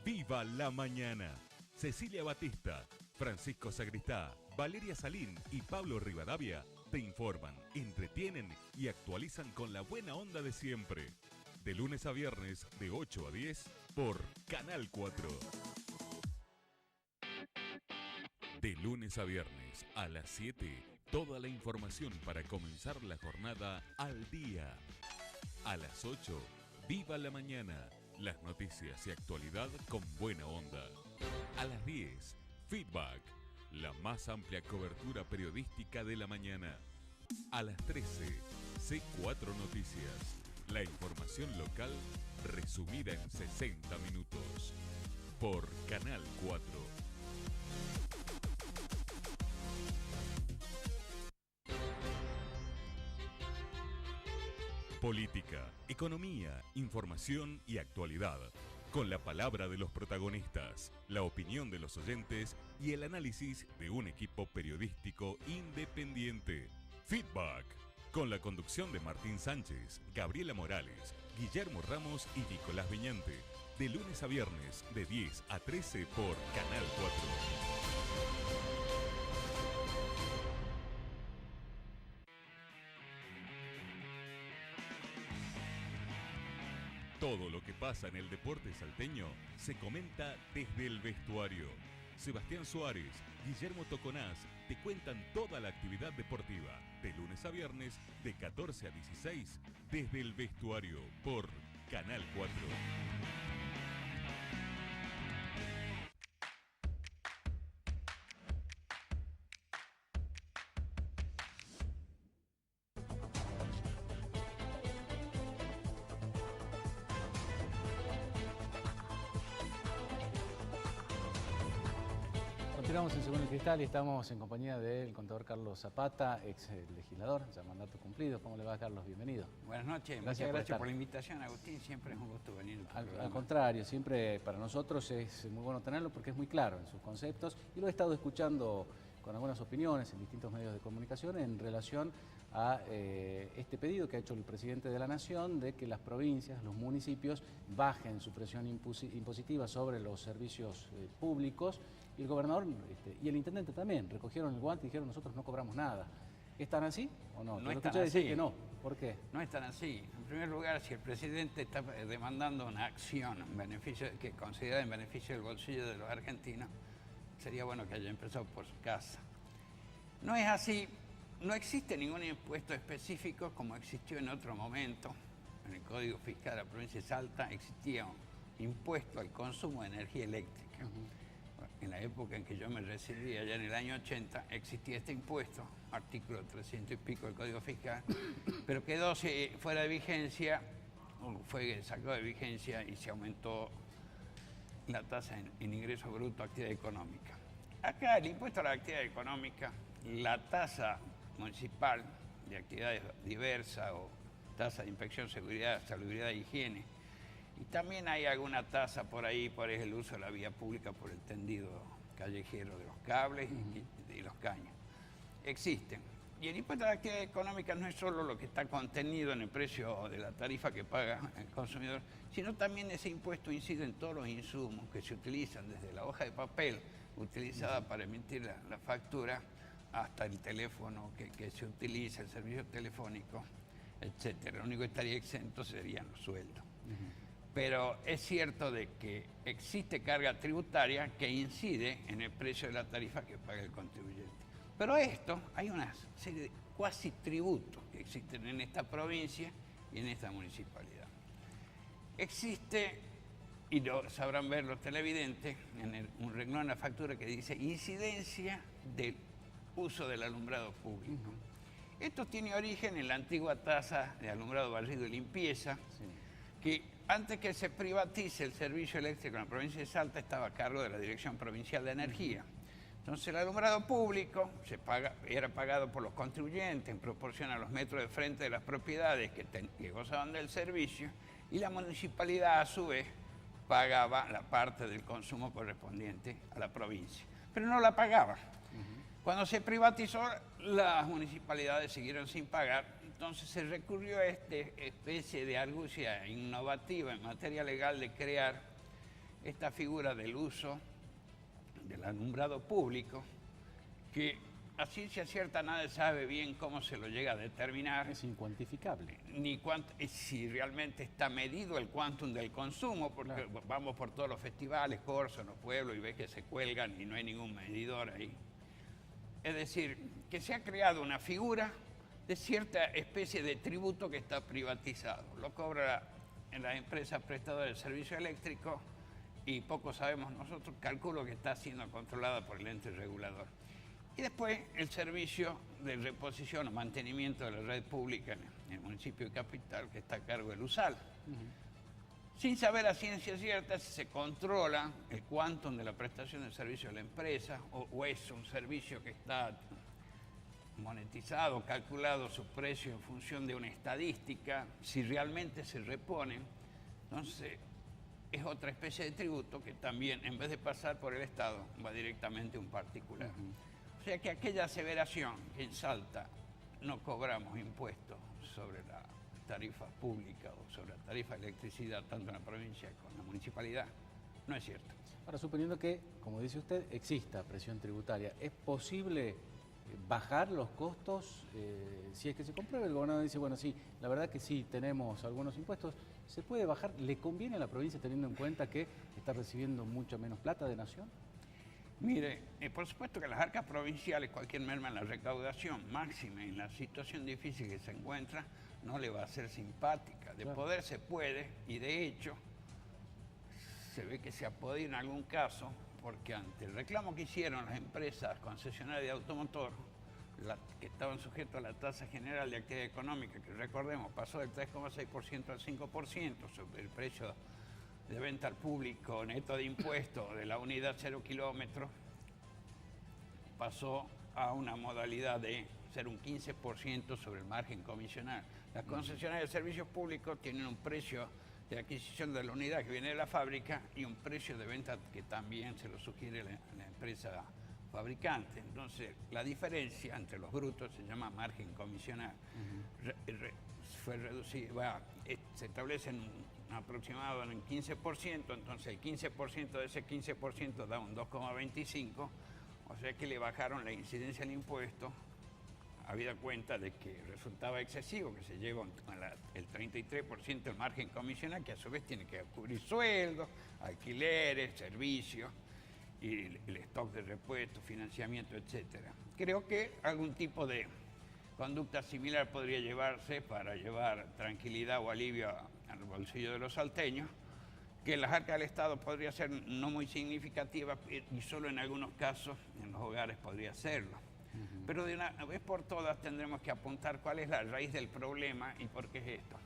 ¡Viva la mañana! Cecilia Batista, Francisco Sagristá, Valeria Salín y Pablo Rivadavia te informan, entretienen y actualizan con la buena onda de siempre. de lunes a viernes de 8 a 10 por Canal 4. De lunes a viernes a las 7, toda la información para comenzar la jornada al día. A las 8, Viva la Mañana, las noticias y actualidad con buena onda. A las 10, Feedback, la más amplia cobertura periodística de la mañana. A las 13, C4 Noticias, la información local resumida en 60 minutos. Por Canal 4. Política, economía, información y actualidad. Con la palabra de los protagonistas, la opinión de los oyentes y el análisis de un equipo periodístico independiente. Feedback. Con la conducción de Martín Sánchez, Gabriela Morales, Guillermo Ramos y Nicolás Viñante. De lunes a viernes, de 10 a 13 por Canal 4. Todo lo que pasa en el deporte salteño se comenta desde el vestuario. Sebastián Suárez, Guillermo Toconás te cuentan toda la actividad deportiva de lunes a viernes de 14 a 16 desde el vestuario por Canal 4. Continuamos en Según el Cristal y estamos en compañía del contador Carlos Zapata, ex legislador, ya mandato cumplido. ¿Cómo le va, Carlos? Bienvenido. Buenas noches, muchas gracias por la invitación, Agustín. Siempre es un gusto venir. Al contrario, siempre para nosotros es muy bueno tenerlo porque es muy claro en sus conceptos y lo he estado escuchando con algunas opiniones en distintos medios de comunicación en relación a este pedido que ha hecho el presidente de la Nación de que las provincias, los municipios, bajen su presión impositiva sobre los servicios públicos. Y el gobernador y el intendente también recogieron el guante y dijeron nosotros no cobramos nada. ¿Están así o no? No están así. Decir que no. ¿Por qué? No están así. En primer lugar, si el presidente está demandando una acción en beneficio, que considera en beneficio del bolsillo de los argentinos, sería bueno que haya empezado por su casa. No es así. No existe ningún impuesto específico como existió en otro momento. En el Código Fiscal de la provincia de Salta existía un impuesto al consumo de energía eléctrica. En la época en que yo me recibí, allá en el año 80, existía este impuesto, artículo 300 y pico del Código Fiscal, pero quedó fuera de vigencia, fue sacado de vigencia y se aumentó la tasa en ingreso bruto actividad económica. Acá el impuesto a la actividad económica, la tasa municipal de actividades diversas o tasa de inspección, seguridad, salubridad e higiene, y también hay alguna tasa por ahí, por el uso de la vía pública por el tendido callejero de los cables y los caños. Existen. Y el impuesto a la actividad económica no es solo lo que está contenido en el precio de la tarifa que paga el consumidor, sino también ese impuesto incide en todos los insumos que se utilizan, desde la hoja de papel utilizada para emitir la factura, hasta el teléfono que se utiliza, el servicio telefónico, etc. Lo único que estaría exento serían los sueldos. Pero es cierto de que existe carga tributaria que incide en el precio de la tarifa que paga el contribuyente. Pero esto, hay una serie de cuasi tributos que existen en esta provincia y en esta municipalidad. Existe, y lo sabrán ver los televidentes, un renglón en la factura que dice incidencia del uso del alumbrado público. Esto tiene origen en la antigua tasa de alumbrado, barrido y limpieza, que antes que se privatice el servicio eléctrico en la provincia de Salta estaba a cargo de la Dirección Provincial de Energía. Entonces el alumbrado público era pagado por los contribuyentes en proporción a los metros de frente de las propiedades que gozaban del servicio, y la municipalidad a su vez pagaba la parte del consumo correspondiente a la provincia. Pero no la pagaba. Cuando se privatizó, las municipalidades siguieron sin pagar. Entonces se recurrió a esta especie de argucia innovativa en materia legal de crear esta figura del uso del alumbrado público, que a ciencia cierta nadie sabe bien cómo se lo llega a determinar. Es incuantificable. Ni si realmente está medido el quantum del consumo, porque vamos por todos los festivales, cursos en los pueblos y ves que se cuelgan y no hay ningún medidor ahí. Es decir, que se ha creado una figura de cierta especie de tributo que está privatizado. Lo cobra en la empresa prestadora del servicio eléctrico y poco sabemos nosotros, calculo que está siendo controlada por el ente regulador. Y después el servicio de reposición o mantenimiento de la red pública en el municipio de Capital, que está a cargo del USAL. Sin saber a ciencia cierta si se controla el quantum de la prestación del servicio de la empresa o es un servicio que está monetizado, calculado su precio en función de una estadística, si realmente se repone. Entonces, es otra especie de tributo que también, en vez de pasar por el Estado, va directamente a un particular. O sea que aquella aseveración que en Salta no cobramos impuestos sobre la tarifa pública o sobre la tarifa de electricidad, tanto en la provincia como en la municipalidad, no es cierto. Ahora, suponiendo que, como dice usted, exista presión tributaria, ¿es posible bajar los costos? Si es que se comprueba, el gobernador dice, bueno, sí, la verdad que sí, tenemos algunos impuestos, ¿se puede bajar? ¿Le conviene a la provincia teniendo en cuenta que está recibiendo mucha menos plata de Nación? Mire, por supuesto que las arcas provinciales, cualquier merma en la recaudación máxima en la situación difícil que se encuentra, no le va a ser simpática. De poder se puede, y de hecho, se ve que se ha podido en algún caso, porque ante el reclamo que hicieron las empresas concesionarias de automotor, que estaban sujetos a la tasa general de actividad económica, que recordemos pasó del 3,6% al 5% sobre el precio de venta al público neto de impuestos de la unidad 0 kilómetros, pasó a una modalidad de ser un 15% sobre el margen comisional. Las concesionarias de servicios públicos tienen un precio de adquisición de la unidad que viene de la fábrica y un precio de venta que también se lo sugiere la empresa fabricante. Entonces, la diferencia entre los brutos se llama margen comisional. Fue reducido, se establece en un aproximado en 15%, entonces el 15% de ese 15% da un 2,25%, o sea que le bajaron la incidencia del impuesto, habida cuenta de que resultaba excesivo, que se lleva el 33% del margen comisional, que a su vez tiene que cubrir sueldos, alquileres, servicios, y el stock de repuestos, financiamiento, etc. Creo que algún tipo de conducta similar podría llevarse para llevar tranquilidad o alivio al bolsillo de los salteños, que las arcas del Estado podría ser no muy significativa y solo en algunos casos en los hogares podría serlo. Pero de una vez por todas tendremos que apuntar cuál es la raíz del problema y por qué es esto.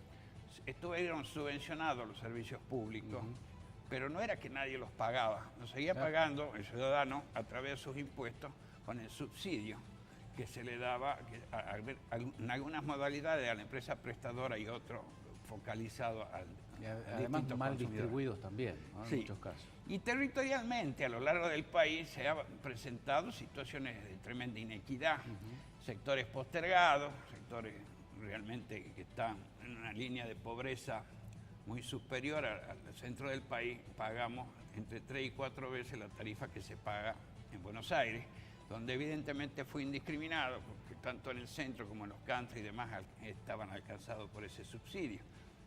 Estuvieron subvencionados los servicios públicos, pero no era que nadie los pagaba, los seguía pagando el ciudadano a través de sus impuestos con el subsidio que se le daba en algunas modalidades a la empresa prestadora y otro focalizado al además mal distribuidos también, ¿no? En muchos casos. Y territorialmente a lo largo del país se han presentado situaciones de tremenda inequidad, sectores postergados, sectores realmente que están en una línea de pobreza muy superior al centro del país, pagamos entre 3 y 4 veces la tarifa que se paga en Buenos Aires, donde evidentemente fue indiscriminado, porque tanto en el centro como en los country y demás estaban alcanzados por ese subsidio.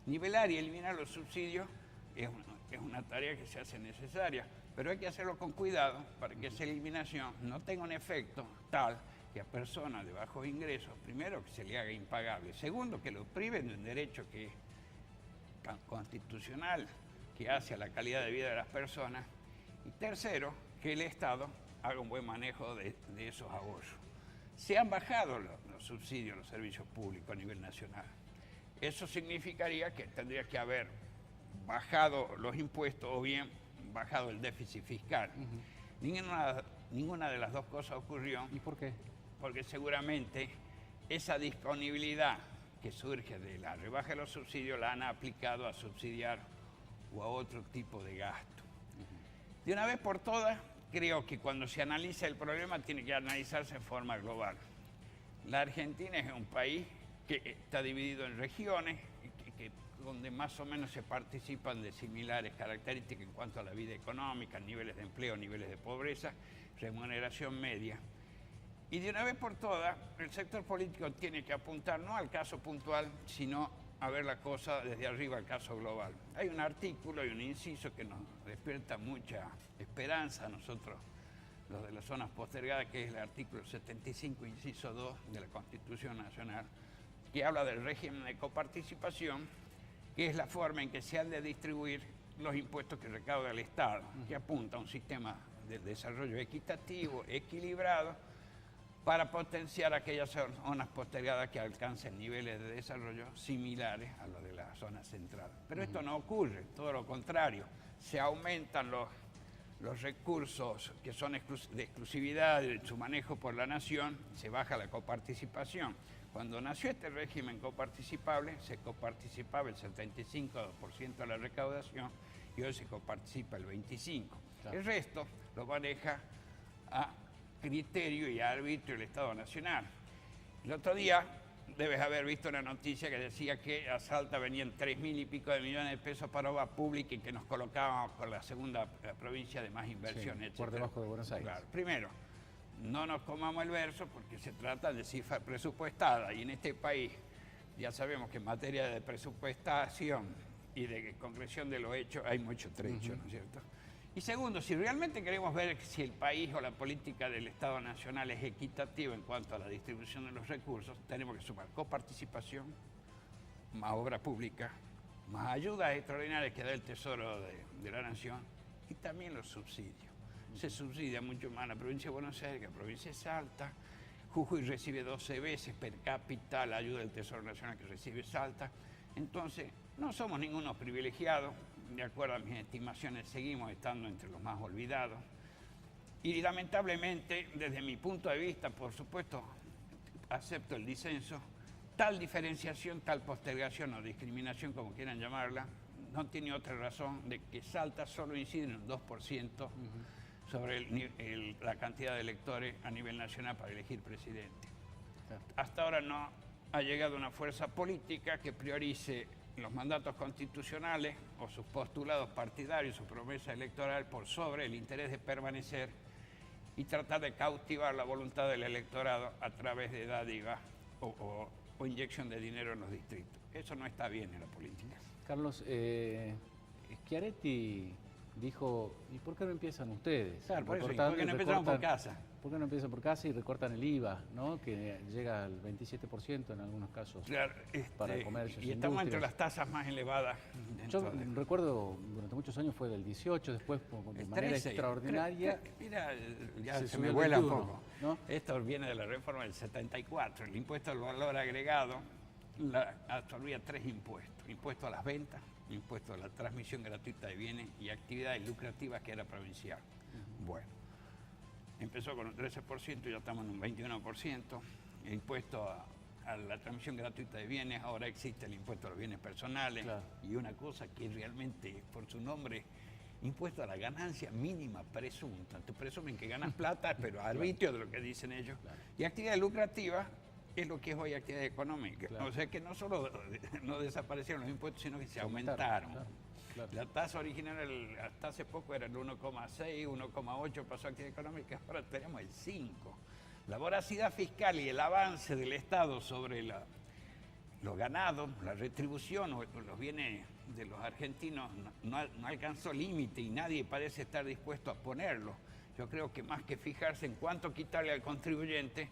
Nivelar y eliminar los subsidios es una tarea que se hace necesaria, pero hay que hacerlo con cuidado para que esa eliminación no tenga un efecto tal que a personas de bajos ingresos, primero, que se le haga impagable, segundo, que lo priven de un derecho que es constitucional, que hace a la calidad de vida de las personas, y tercero, que el Estado haga un buen manejo de esos ahorros. Se han bajado los subsidios a los servicios públicos a nivel nacional. Eso significaría que tendría que haber bajado los impuestos o bien bajado el déficit fiscal. Ninguna de las dos cosas ocurrió. ¿Y por qué? Porque seguramente esa disponibilidad que surge de la rebaja de los subsidios la han aplicado a subsidiar o a otro tipo de gasto. De una vez por todas, creo que cuando se analiza el problema tiene que analizarse en forma global. La Argentina es un país que está dividido en regiones, donde más o menos se participan de similares características en cuanto a la vida económica, niveles de empleo, niveles de pobreza, remuneración media. Y de una vez por todas, el sector político tiene que apuntar no al caso puntual, sino a ver la cosa desde arriba al caso global. Hay un artículo y un inciso que nos despierta mucha esperanza a nosotros, los de las zonas postergadas, que es el artículo 75, inciso 2 de la Constitución Nacional, que habla del régimen de coparticipación, que es la forma en que se han de distribuir los impuestos que recauda el Estado, que apunta a un sistema de desarrollo equitativo, equilibrado, para potenciar aquellas zonas postergadas que alcancen niveles de desarrollo similares a los de la zona central. Pero esto no ocurre, todo lo contrario. Se aumentan los recursos que son de exclusividad de su manejo por la nación, se baja la coparticipación. Cuando nació este régimen coparticipable, se coparticipaba el 75% de la recaudación y hoy se coparticipa el 25%. Claro. El resto lo maneja a criterio y arbitrio del Estado Nacional. El otro día debes haber visto una noticia que decía que a Salta venían 3.000 y pico de millones de pesos para obra pública y que nos colocábamos con la segunda provincia de más inversión, sí, etc. Por debajo de Buenos Aires. Claro. Primero, no nos comamos el verso porque se trata de cifra presupuestada y en este país ya sabemos que en materia de presupuestación y de concreción de los hechos hay mucho trecho, ¿no es cierto? Y segundo, si realmente queremos ver si el país o la política del Estado Nacional es equitativa en cuanto a la distribución de los recursos, tenemos que sumar coparticipación, más obra pública, más ayudas extraordinarias que da el Tesoro de la Nación y también los subsidios. Se subsidia mucho más la provincia de Buenos Aires que la provincia de Salta. Jujuy recibe 12 veces per cápita la ayuda del Tesoro Nacional que recibe Salta. Entonces, no somos ningunos privilegiados. De acuerdo a mis estimaciones, seguimos estando entre los más olvidados. Y lamentablemente, desde mi punto de vista, por supuesto, acepto el disenso, tal diferenciación, tal postergación o discriminación, como quieran llamarla, no tiene otra razón de que Salta solo incide en un 2% sobre la cantidad de electores a nivel nacional para elegir presidente. Hasta ahora no ha llegado una fuerza política que priorice los mandatos constitucionales o sus postulados partidarios, su promesa electoral por sobre el interés de permanecer y tratar de cautivar la voluntad del electorado a través de dádivas o inyección de dinero en los distritos. Eso no está bien en la política. Carlos, Schiaretti dijo, ¿y por qué no empiezan ustedes? Claro, ¿por qué no empezaron por casa? ¿Por qué no empiezan por casa y recortan el IVA, ¿no? Que llega al 27% en algunos casos, claro, para comercios y estamos entre las tasas más elevadas. Yo recuerdo, durante muchos años fue del 18, después de manera 13, extraordinaria. Mira, ya se subió me el vuela un 21, poco. ¿no? Esto viene de la reforma del 74. El impuesto al valor agregado absorbía 3 impuestos. Impuesto a las ventas, impuesto a la transmisión gratuita de bienes y actividades lucrativas que era provincial. Bueno, empezó con un 13%, ya estamos en un 21%. El impuesto a la transmisión gratuita de bienes, ahora existe el impuesto a los bienes personales. Claro. Y una cosa que realmente, por su nombre, impuesto a la ganancia mínima presunta. Te presumen que ganas plata, pero a arbitrio de lo que dicen ellos. Claro. Y actividad lucrativa es lo que es hoy actividad económica. Claro. O sea que no solo no desaparecieron los impuestos, sino que se aumentaron. Claro. Claro. La tasa original hasta hace poco era el 1,6, 1,8 pasó a actividad económica, ahora tenemos el 5. La voracidad fiscal y el avance del Estado sobre los ganados, la retribución o los bienes de los argentinos no alcanzó límite y nadie parece estar dispuesto a ponerlo. Yo creo que más que fijarse en cuánto quitarle al contribuyente,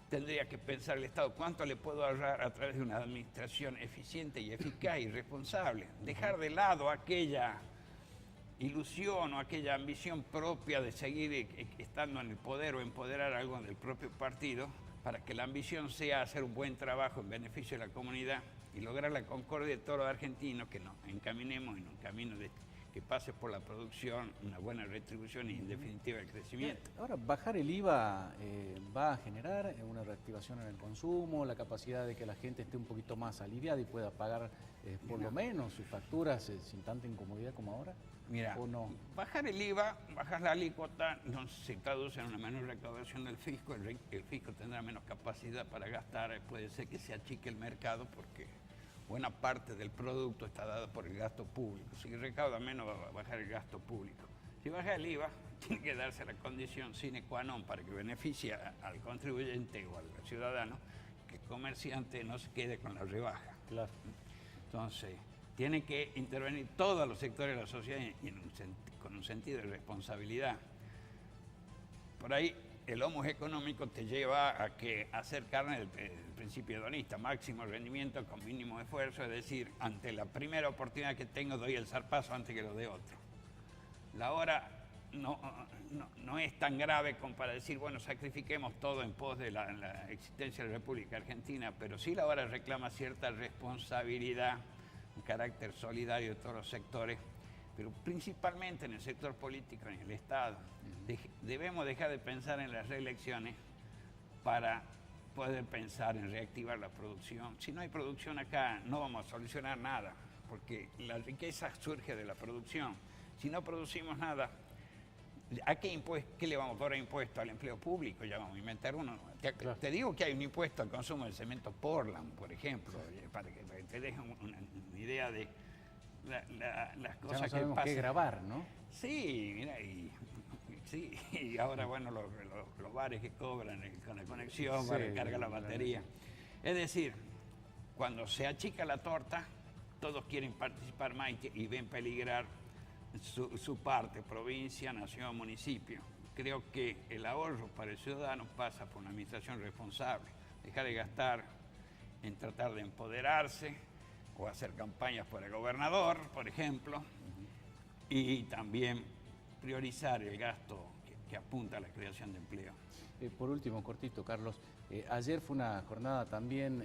tendría que pensar el Estado cuánto le puedo ahorrar a través de una administración eficiente y eficaz y responsable. Dejar de lado aquella ilusión o aquella ambición propia de seguir estando en el poder o empoderar algo del propio partido, para que la ambición sea hacer un buen trabajo en beneficio de la comunidad y lograr la concordia de todos los argentinos, que nos encaminemos en un camino que pase por la producción, una buena retribución y en definitiva el crecimiento. Ahora, bajar el IVA va a generar una reactivación en el consumo, la capacidad de que la gente esté un poquito más aliviada y pueda pagar por lo menos sus facturas sin tanta incomodidad como ahora. Mira, ¿o no? Bajar el IVA, bajar la alícuota, no se traduce en una menor recaudación del fisco. El fisco tendrá menos capacidad para gastar, puede ser que se achique el mercado porque buena parte del producto está dado por el gasto público. Si recauda menos, va a bajar el gasto público. Si baja el IVA, tiene que darse la condición sine qua non para que beneficie al contribuyente o al ciudadano, que el comerciante no se quede con la rebaja. Claro. Entonces, tienen que intervenir todos los sectores de la sociedad y con un sentido de responsabilidad. Por ahí, el homo económico te lleva a hacer carne del principio hedonista, máximo rendimiento con mínimo esfuerzo, es decir, ante la primera oportunidad que tengo doy el zarpazo antes que lo de otro. La hora no es tan grave como para decir, bueno, sacrifiquemos todo en pos de la existencia de la República Argentina, pero sí la hora reclama cierta responsabilidad, un carácter solidario de todos los sectores, pero principalmente en el sector político, en el Estado. Debemos dejar de pensar en las reelecciones para poder pensar en reactivar la producción. Si no hay producción acá, no vamos a solucionar nada, porque la riqueza surge de la producción. Si no producimos nada, ¿a qué le vamos a cobrar impuesto? Al empleo público, ya vamos a inventar uno. Claro. Te digo que hay un impuesto al consumo del cemento Portland, por ejemplo, para que te dejen una idea de las cosas ya no sabemos que pasan. qué grabar, ¿no? Sí, mira, y ahora, bueno, los bares que cobran con la conexión Sí, para recargar la batería. Es decir, cuando se achica la torta, todos quieren participar más y ven peligrar su parte, provincia, nación, municipio. Creo que el ahorro para el ciudadano pasa por una administración responsable, dejar de gastar en tratar de empoderarse o hacer campañas por el gobernador, por ejemplo, y también priorizar el gasto que apunta a la creación de empleo. Por último, cortito, Carlos, ayer fue una jornada también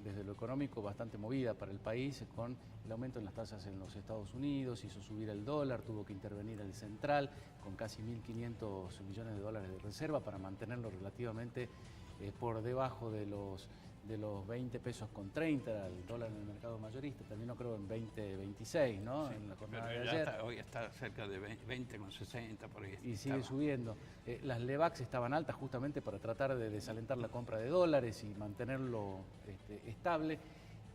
desde lo económico bastante movida para el país, con el aumento en las tasas en los Estados Unidos, hizo subir el dólar, tuvo que intervenir el central con casi 1.500 millones de dólares de reserva para mantenerlo relativamente por debajo de los 20 pesos con 30, el dólar en el mercado mayorista, terminó creo en 20.26, ¿no? Sí, en la jornada de pero ayer. hoy está cerca de 20,60 por ahí. Y sigue subiendo. Las LEVAX estaban altas justamente para tratar de desalentar la compra de dólares y mantenerlo estable.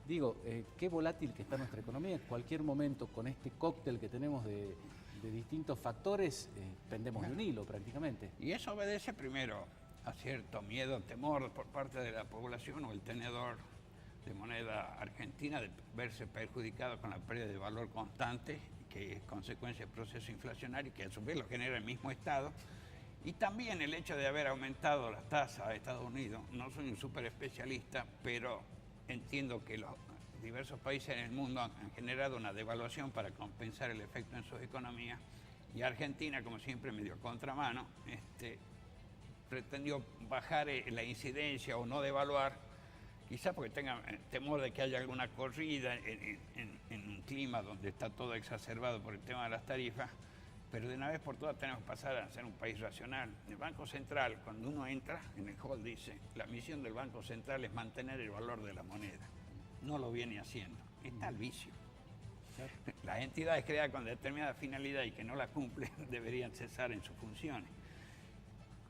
Digo, qué volátil que está nuestra economía. En cualquier momento, con este cóctel que tenemos de distintos factores, pendemos de un hilo prácticamente. Y eso obedece primero a cierto miedo, temor por parte de la población o el tenedor de moneda argentina de verse perjudicado con la pérdida de valor constante, que es consecuencia del proceso inflacionario, que a su vez lo genera el mismo Estado. Y también el hecho de haber aumentado las tasas de Estados Unidos. No soy un súper especialista, pero entiendo que los diversos países en el mundo han generado una devaluación para compensar el efecto en sus economías. Y Argentina, como siempre, medio contramano, pretendió bajar la incidencia o no devaluar, quizás porque tenga temor de que haya alguna corrida en un clima donde está todo exacerbado por el tema de las tarifas, pero de una vez por todas tenemos que pasar a ser un país racional. El Banco Central, cuando uno entra en el hall, dice, la misión del Banco Central es mantener el valor de la moneda. No lo viene haciendo. Está el vicio. Las entidades creadas con determinada finalidad y que no la cumplen deberían cesar en sus funciones.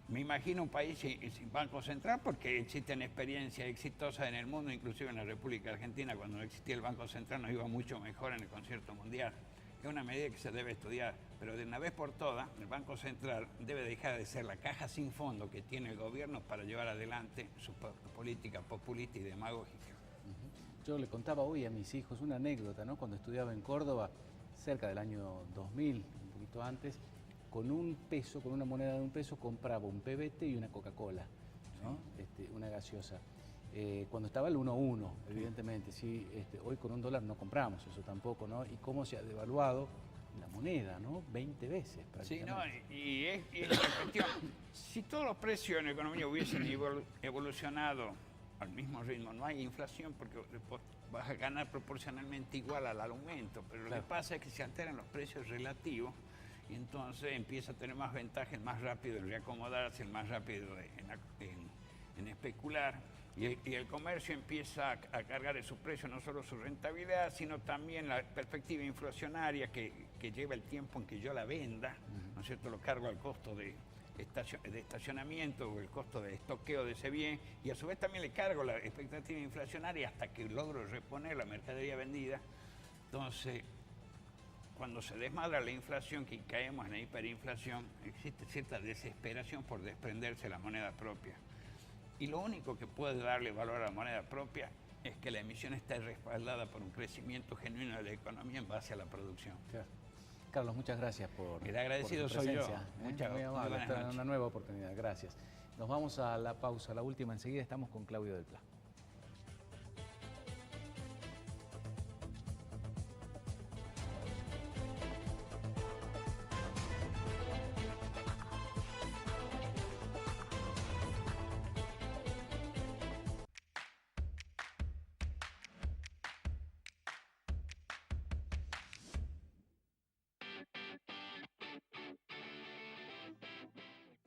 Me imagino un país sin Banco Central porque existen experiencias exitosas en el mundo, inclusive en la República Argentina, cuando no existía el Banco Central nos iba mucho mejor en el concierto mundial. Es una medida que se debe estudiar, pero de una vez por todas, el Banco Central debe dejar de ser la caja sin fondo que tiene el gobierno para llevar adelante su política populista y demagógica. Yo le contaba hoy a mis hijos una anécdota, ¿no? Cuando estudiaba en Córdoba, cerca del año 2000, un poquito antes, con un peso, con una moneda de un peso, compraba un PBT y una Coca-Cola, ¿no? Una gaseosa. Cuando estaba el 1-1, evidentemente, sí, hoy con un dólar no compramos eso tampoco, ¿no? Y cómo se ha devaluado la moneda, ¿no? 20 veces prácticamente. Sí, no, y es la cuestión. Si todos los precios en la economía hubiesen evolucionado al mismo ritmo, no hay inflación porque vas a ganar proporcionalmente igual al aumento, pero lo que pasa es que se alteran los precios relativos y entonces empieza a tener más ventaja el más rápido en reacomodarse, el más rápido en especular. Y el comercio empieza a cargar de su precio no solo su rentabilidad, sino también la perspectiva inflacionaria que lleva el tiempo en que yo la venda, ¿no es cierto? Lo cargo al costo de estacionamiento o el costo de estoqueo de ese bien, y a su vez también le cargo la expectativa inflacionaria hasta que logro reponer la mercadería vendida. Entonces, cuando se desmadra la inflación, que caemos en la hiperinflación, existe cierta desesperación por desprenderse de la moneda propia. Y lo único que puede darle valor a la moneda propia es que la emisión esté respaldada por un crecimiento genuino de la economía en base a la producción. Claro. Carlos, muchas gracias El agradecido por tu soy yo. presencia. Muy amable, buenas esta es noches. una nueva oportunidad. Gracias. Nos vamos a la pausa, la última. Enseguida estamos con Claudio Del Pla.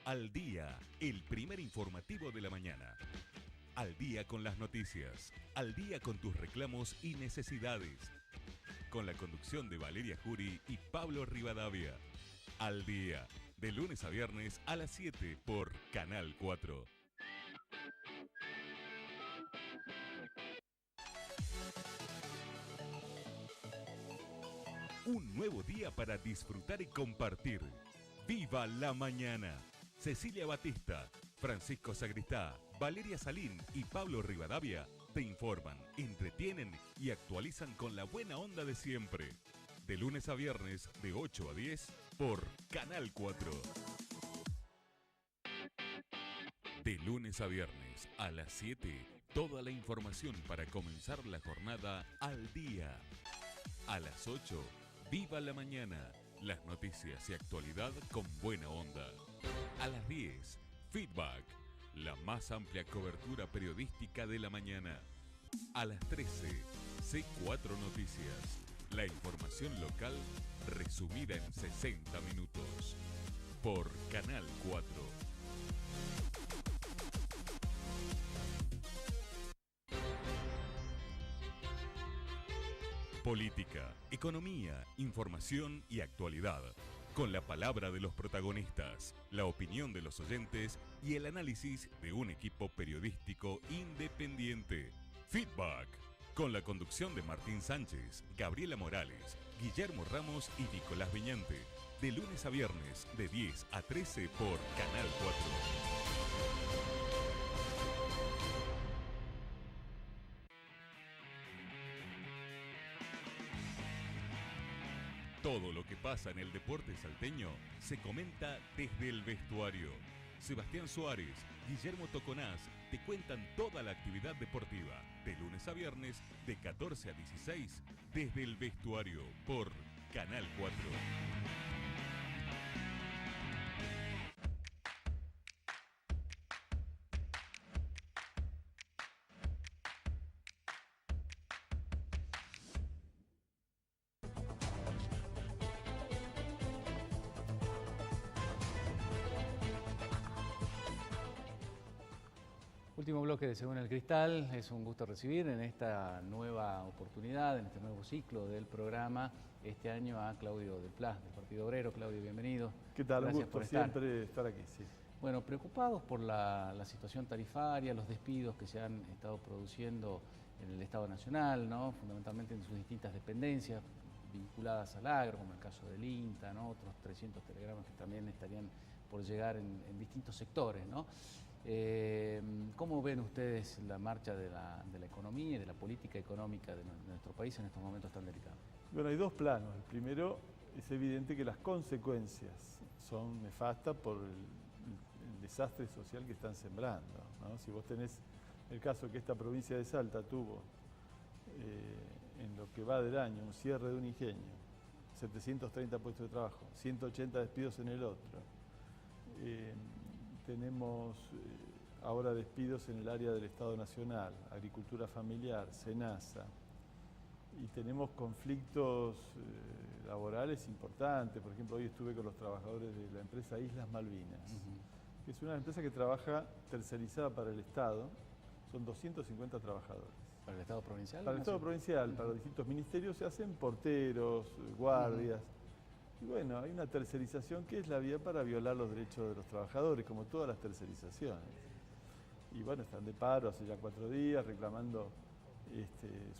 Al Día, el primer informativo de la mañana. Al día con las noticias. Al día con tus reclamos y necesidades. Con la conducción de Valeria Jury y Pablo Rivadavia. Al Día, de lunes a viernes a las 7 por Canal 4. Un nuevo día para disfrutar y compartir. ¡Viva la mañana! Cecilia Batista, Francisco Sagristá, Valeria Salín y Pablo Rivadavia te informan, entretienen y actualizan con la buena onda de siempre. De lunes a viernes, de 8 a 10, por Canal 4. De lunes a viernes, a las 7, toda la información para comenzar la jornada al día. A las 8, Viva la mañana. Las noticias y actualidad con buena onda. A las 10, Feedback, la más amplia cobertura periodística de la mañana. A las 13, C4 Noticias, la información local resumida en 60 minutos. Por Canal 4. Política, economía, información y actualidad. Con la palabra de los protagonistas, la opinión de los oyentes y el análisis de un equipo periodístico independiente. Feedback. Con la conducción de Martín Sánchez, Gabriela Morales, Guillermo Ramos y Nicolás Viñante. De lunes a viernes, de 10 a 13 por Canal 4. Todo lo que pasa en el deporte salteño se comenta desde el vestuario. Sebastián Suárez, Guillermo Toconás te cuentan toda la actividad deportiva, de lunes a viernes, de 14 a 16, desde el vestuario, por Canal 4. Último bloque de Según el Cristal. Es un gusto recibir en esta nueva oportunidad, en este nuevo ciclo del programa, este año a Claudio Del Pla, del Partido Obrero. Claudio, bienvenido. ¿Qué tal? Gracias Un gusto por estar. siempre estar aquí, sí. Bueno, preocupados por la situación tarifaria, los despidos que se han estado produciendo en el Estado Nacional, ¿no? Fundamentalmente en sus distintas dependencias vinculadas al agro, como el caso del INTA, ¿no? Otros 300 telegramas que también estarían por llegar en distintos sectores, ¿no? ¿Cómo ven ustedes la marcha de la economía y de la política económica de nuestro país en estos momentos tan delicados? Bueno, hay dos planos. El primero, es evidente que las consecuencias son nefastas por el desastre social que están sembrando, ¿no? Si vos tenés el caso que esta provincia de Salta tuvo en lo que va del año un cierre de un ingenio, 730 puestos de trabajo, 180 despidos en el otro. Tenemos ahora despidos en el área del Estado Nacional, Agricultura Familiar, SENASA, y tenemos conflictos laborales importantes. Por ejemplo, hoy estuve con los trabajadores de la empresa Islas Malvinas, que es una empresa que trabaja tercerizada para el Estado, son 250 trabajadores. ¿Para el Estado provincial? Para el Estado provincial, para los distintos ministerios se hacen porteros, guardias. Y bueno, hay una tercerización que es la vía para violar los derechos de los trabajadores, como todas las tercerizaciones. Y bueno, están de paro hace ya 4 días reclamando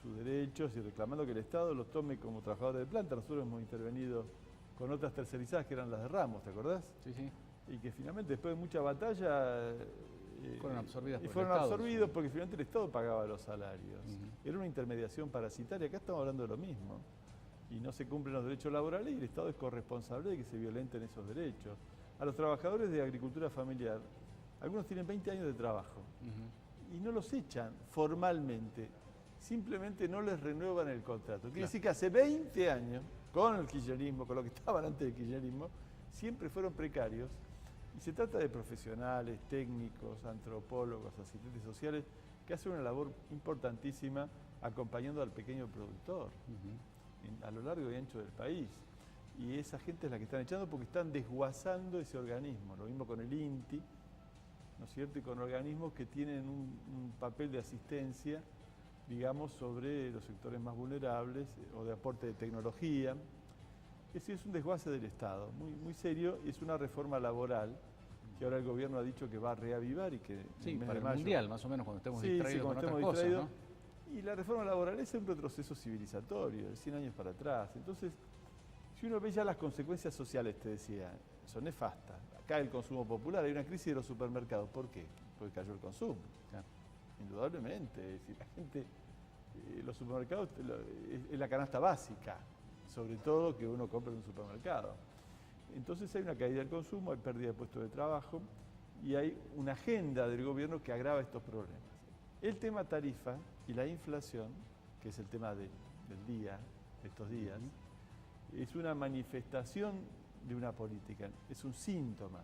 sus derechos y reclamando que el Estado los tome como trabajadores de planta. Nosotros hemos intervenido con otras tercerizadas que eran las de Ramos, ¿te acordás? Sí, sí. Y que finalmente después de mucha batalla Fueron absorbidas por el fueron Estado, absorbidos sí. porque finalmente el Estado pagaba los salarios. Era una intermediación parasitaria. Acá estamos hablando de lo mismo. Y no se cumplen los derechos laborales y el Estado es corresponsable de que se violenten esos derechos. A los trabajadores de agricultura familiar, algunos tienen 20 años de trabajo y no los echan formalmente, simplemente no les renuevan el contrato. Quiere decir que hace 20 años, con el kirchnerismo, con lo que estaban antes del kirchnerismo, siempre fueron precarios. Y se trata de profesionales, técnicos, antropólogos, asistentes sociales, que hacen una labor importantísima acompañando al pequeño productor a lo largo y ancho del país. Y esa gente es la que están echando porque están desguazando ese organismo. Lo mismo con el INTI, ¿no es cierto? Y con organismos que tienen un papel de asistencia, digamos, sobre los sectores más vulnerables o de aporte de tecnología. Ese es un desguace del Estado, muy, muy serio, y es una reforma laboral que ahora el gobierno ha dicho que va a reavivar y que Sí, en el mes para de el mayo, Mundial, más o menos, cuando estemos sí, distraídos con cuando otras estemos cosas, distraídos. ¿no? Y la reforma laboral es un retroceso civilizatorio, de 100 años para atrás. Entonces, si uno ve ya las consecuencias sociales, te decía, son nefastas. Cae el consumo popular, hay una crisis de los supermercados. ¿Por qué? Porque cayó el consumo. Claro. Indudablemente. Es decir, la gente, los supermercados es la canasta básica, sobre todo que uno compra en un supermercado. Entonces hay una caída del consumo, hay pérdida de puestos de trabajo y hay una agenda del gobierno que agrava estos problemas. El tema tarifa y la inflación, que es el tema del día, de estos días, es una manifestación de una política, es un síntoma,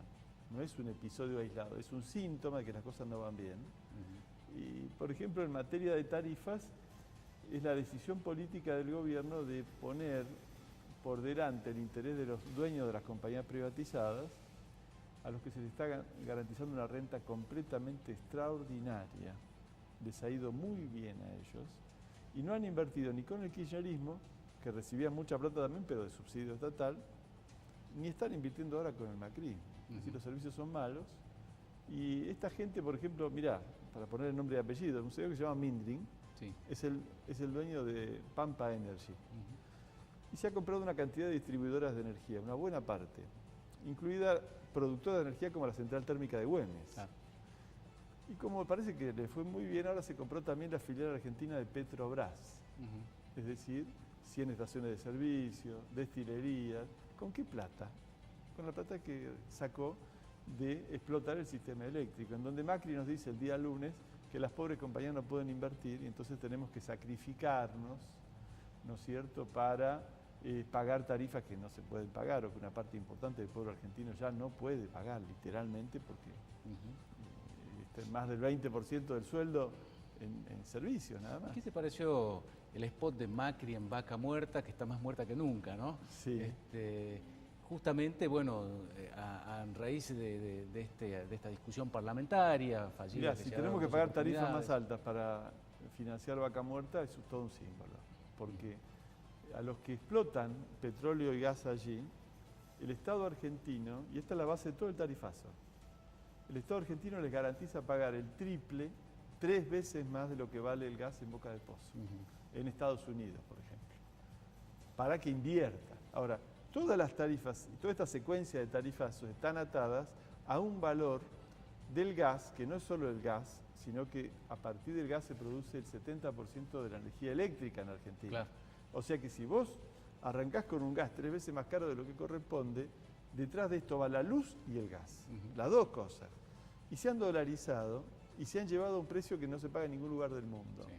no es un episodio aislado, es un síntoma de que las cosas no van bien. Y, por ejemplo, en materia de tarifas, es la decisión política del gobierno de poner por delante el interés de los dueños de las compañías privatizadas, a los que se les está garantizando una renta completamente extraordinaria. Les ha ido muy bien a ellos y no han invertido ni con el kirchnerismo, que recibían mucha plata también, pero de subsidio estatal, ni están invirtiendo ahora con el macrismo. Es decir, los servicios son malos. Y esta gente, por ejemplo, mirá, para poner el nombre y apellido, un señor que se llama Mindring, Sí. es el dueño de Pampa Energy. Y se ha comprado una cantidad de distribuidoras de energía, una buena parte, incluida productora de energía como la central térmica de Güemes. Ah. Y como parece que le fue muy bien, ahora se compró también la filial argentina de Petrobras. Es decir, 100 estaciones de servicio, destilerías. ¿Con qué plata? Con la plata que sacó de explotar el sistema eléctrico, en donde Macri nos dice el día lunes que las pobres compañías no pueden invertir y entonces tenemos que sacrificarnos, ¿no es cierto?, para pagar tarifas que no se pueden pagar o que una parte importante del pueblo argentino ya no puede pagar, literalmente, porque más del 20% del sueldo en servicios, nada más. ¿Qué te pareció el spot de Macri en Vaca Muerta, que está más muerta que nunca, ¿no? Sí. Justamente, bueno, a raíz de esta discusión parlamentaria fallida. Mirá, que si se ha tenemos dado que en pagar dos tarifas más oportunidades. altas para financiar Vaca Muerta, eso es todo un símbolo. Porque a los que explotan petróleo y gas allí, el Estado argentino, y esta es la base de todo el tarifazo, el Estado argentino les garantiza pagar el triple, 3 veces más de lo que vale el gas en Boca de Pozo, en Estados Unidos, por ejemplo, para que inviertan. Ahora, todas las tarifas y toda esta secuencia de tarifazos están atadas a un valor del gas, que no es solo el gas, sino que a partir del gas se produce el 70% de la energía eléctrica en Argentina. Claro. O sea que si vos arrancás con un gas 3 veces más caro de lo que corresponde, detrás de esto va la luz y el gas, las dos cosas. Y se han dolarizado y se han llevado a un precio que no se paga en ningún lugar del mundo. Sí.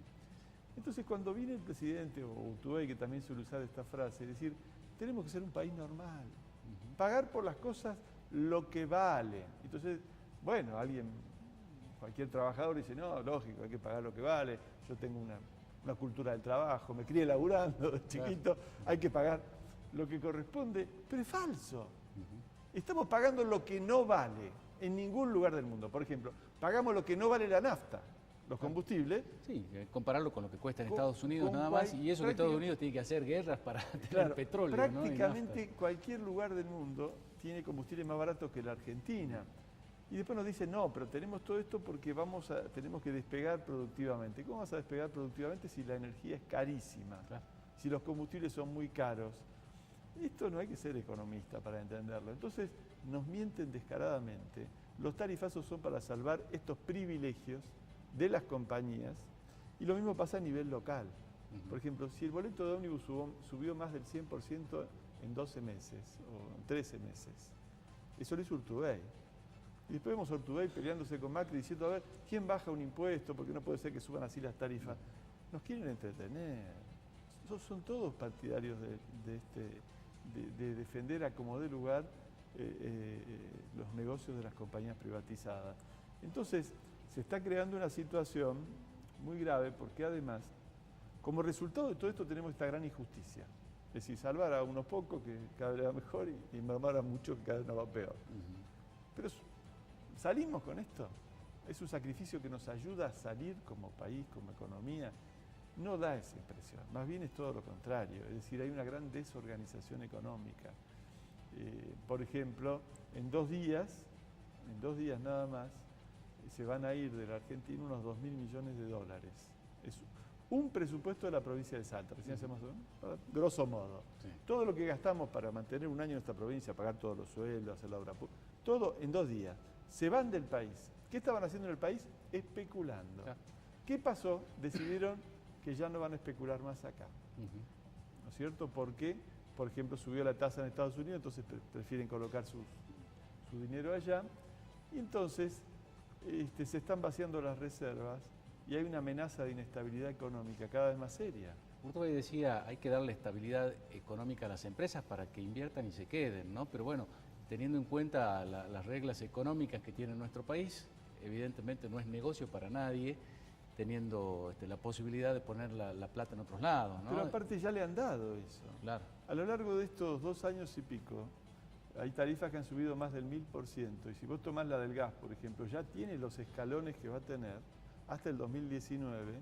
Entonces, cuando viene el presidente, o Urtubey, que también suele usar esta frase, es decir, tenemos que ser un país normal, pagar por las cosas lo que vale. Entonces, bueno, cualquier trabajador dice, no, lógico, hay que pagar lo que vale, yo tengo una cultura del trabajo, me crié laburando de chiquito, hay que pagar lo que corresponde, pero es falso. Estamos pagando lo que no vale en ningún lugar del mundo. Por ejemplo, pagamos lo que no vale la nafta, los combustibles. Sí, compararlo con lo que cuesta en Con- Estados Unidos con nada más, cual- y eso que Estados Unidos tiene que hacer guerras para tener Claro, petróleo, ¿no? Y prácticamente nafta. cualquier lugar del mundo tiene combustibles más baratos que la Argentina. Y después nos dicen, no, pero tenemos todo esto porque tenemos que despegar productivamente. ¿Cómo vas a despegar productivamente si la energía es carísima? Claro. Si los combustibles son muy caros? Esto no hay que ser economista para entenderlo. Entonces nos mienten descaradamente. Los tarifazos son para salvar estos privilegios de las compañías y lo mismo pasa a nivel local. Por ejemplo, si el boleto de ómnibus subió más del 100% en 12 meses o en 13 meses, eso lo hizo Urtubey. Y después vemos a Urtubey peleándose con Macri diciendo, a ver, ¿quién baja un impuesto? Porque no puede ser que suban así las tarifas. Nos quieren entretener. Son todos partidarios de defender a como dé lugar los negocios de las compañías privatizadas. Entonces, se está creando una situación muy grave porque además, como resultado de todo esto tenemos esta gran injusticia. Es decir, salvar a unos pocos que cada vez va mejor y mermar a muchos que cada vez nos va peor. Pero salimos con esto. Es un sacrificio que nos ayuda a salir como país, como economía. No da esa impresión, más bien es todo lo contrario. Es decir, hay una gran desorganización económica. Por ejemplo, en 2 días nada más, se van a ir de la Argentina unos 2.000 millones de dólares. Es un presupuesto de la provincia de Salta, recién hacemos grosso modo. Sí. Todo lo que gastamos para mantener un año en esta provincia, pagar todos los sueldos, hacer la obra pública, todo en 2 días. Se van del país. ¿Qué estaban haciendo en el país? Especulando. Claro. ¿Qué pasó? Decidieron que ya no van a especular más acá. ¿No es cierto? Porque, por ejemplo, subió la tasa en Estados Unidos, entonces prefieren colocar su dinero allá. Y entonces se están vaciando las reservas y hay una amenaza de inestabilidad económica cada vez más seria. Urtubey decía, hay que darle estabilidad económica a las empresas para que inviertan y se queden, ¿no? Pero bueno, teniendo en cuenta las reglas económicas que tiene nuestro país, evidentemente no es negocio para nadie, teniendo la posibilidad de poner la plata en otros lados, ¿no? Pero aparte ya le han dado eso. Claro. A lo largo de estos 2 años y pico, hay tarifas que han subido más del 1000%. Y si vos tomás la del gas, por ejemplo, ya tiene los escalones que va a tener hasta el 2019,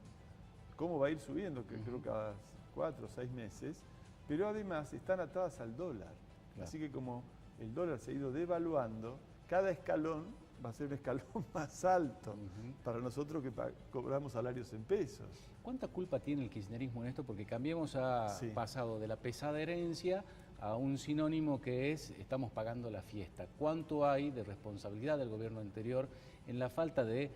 cómo va a ir subiendo, que creo cada 4 o 6 meses, pero además están atadas al dólar. Claro. Así que como el dólar se ha ido devaluando, cada escalón va a ser un escalón más alto para nosotros que cobramos salarios en pesos. ¿Cuánta culpa tiene el kirchnerismo en esto? Porque Cambiemos ha pasado de la pesada herencia a un sinónimo que es estamos pagando la fiesta. ¿Cuánto hay de responsabilidad del gobierno anterior en la falta de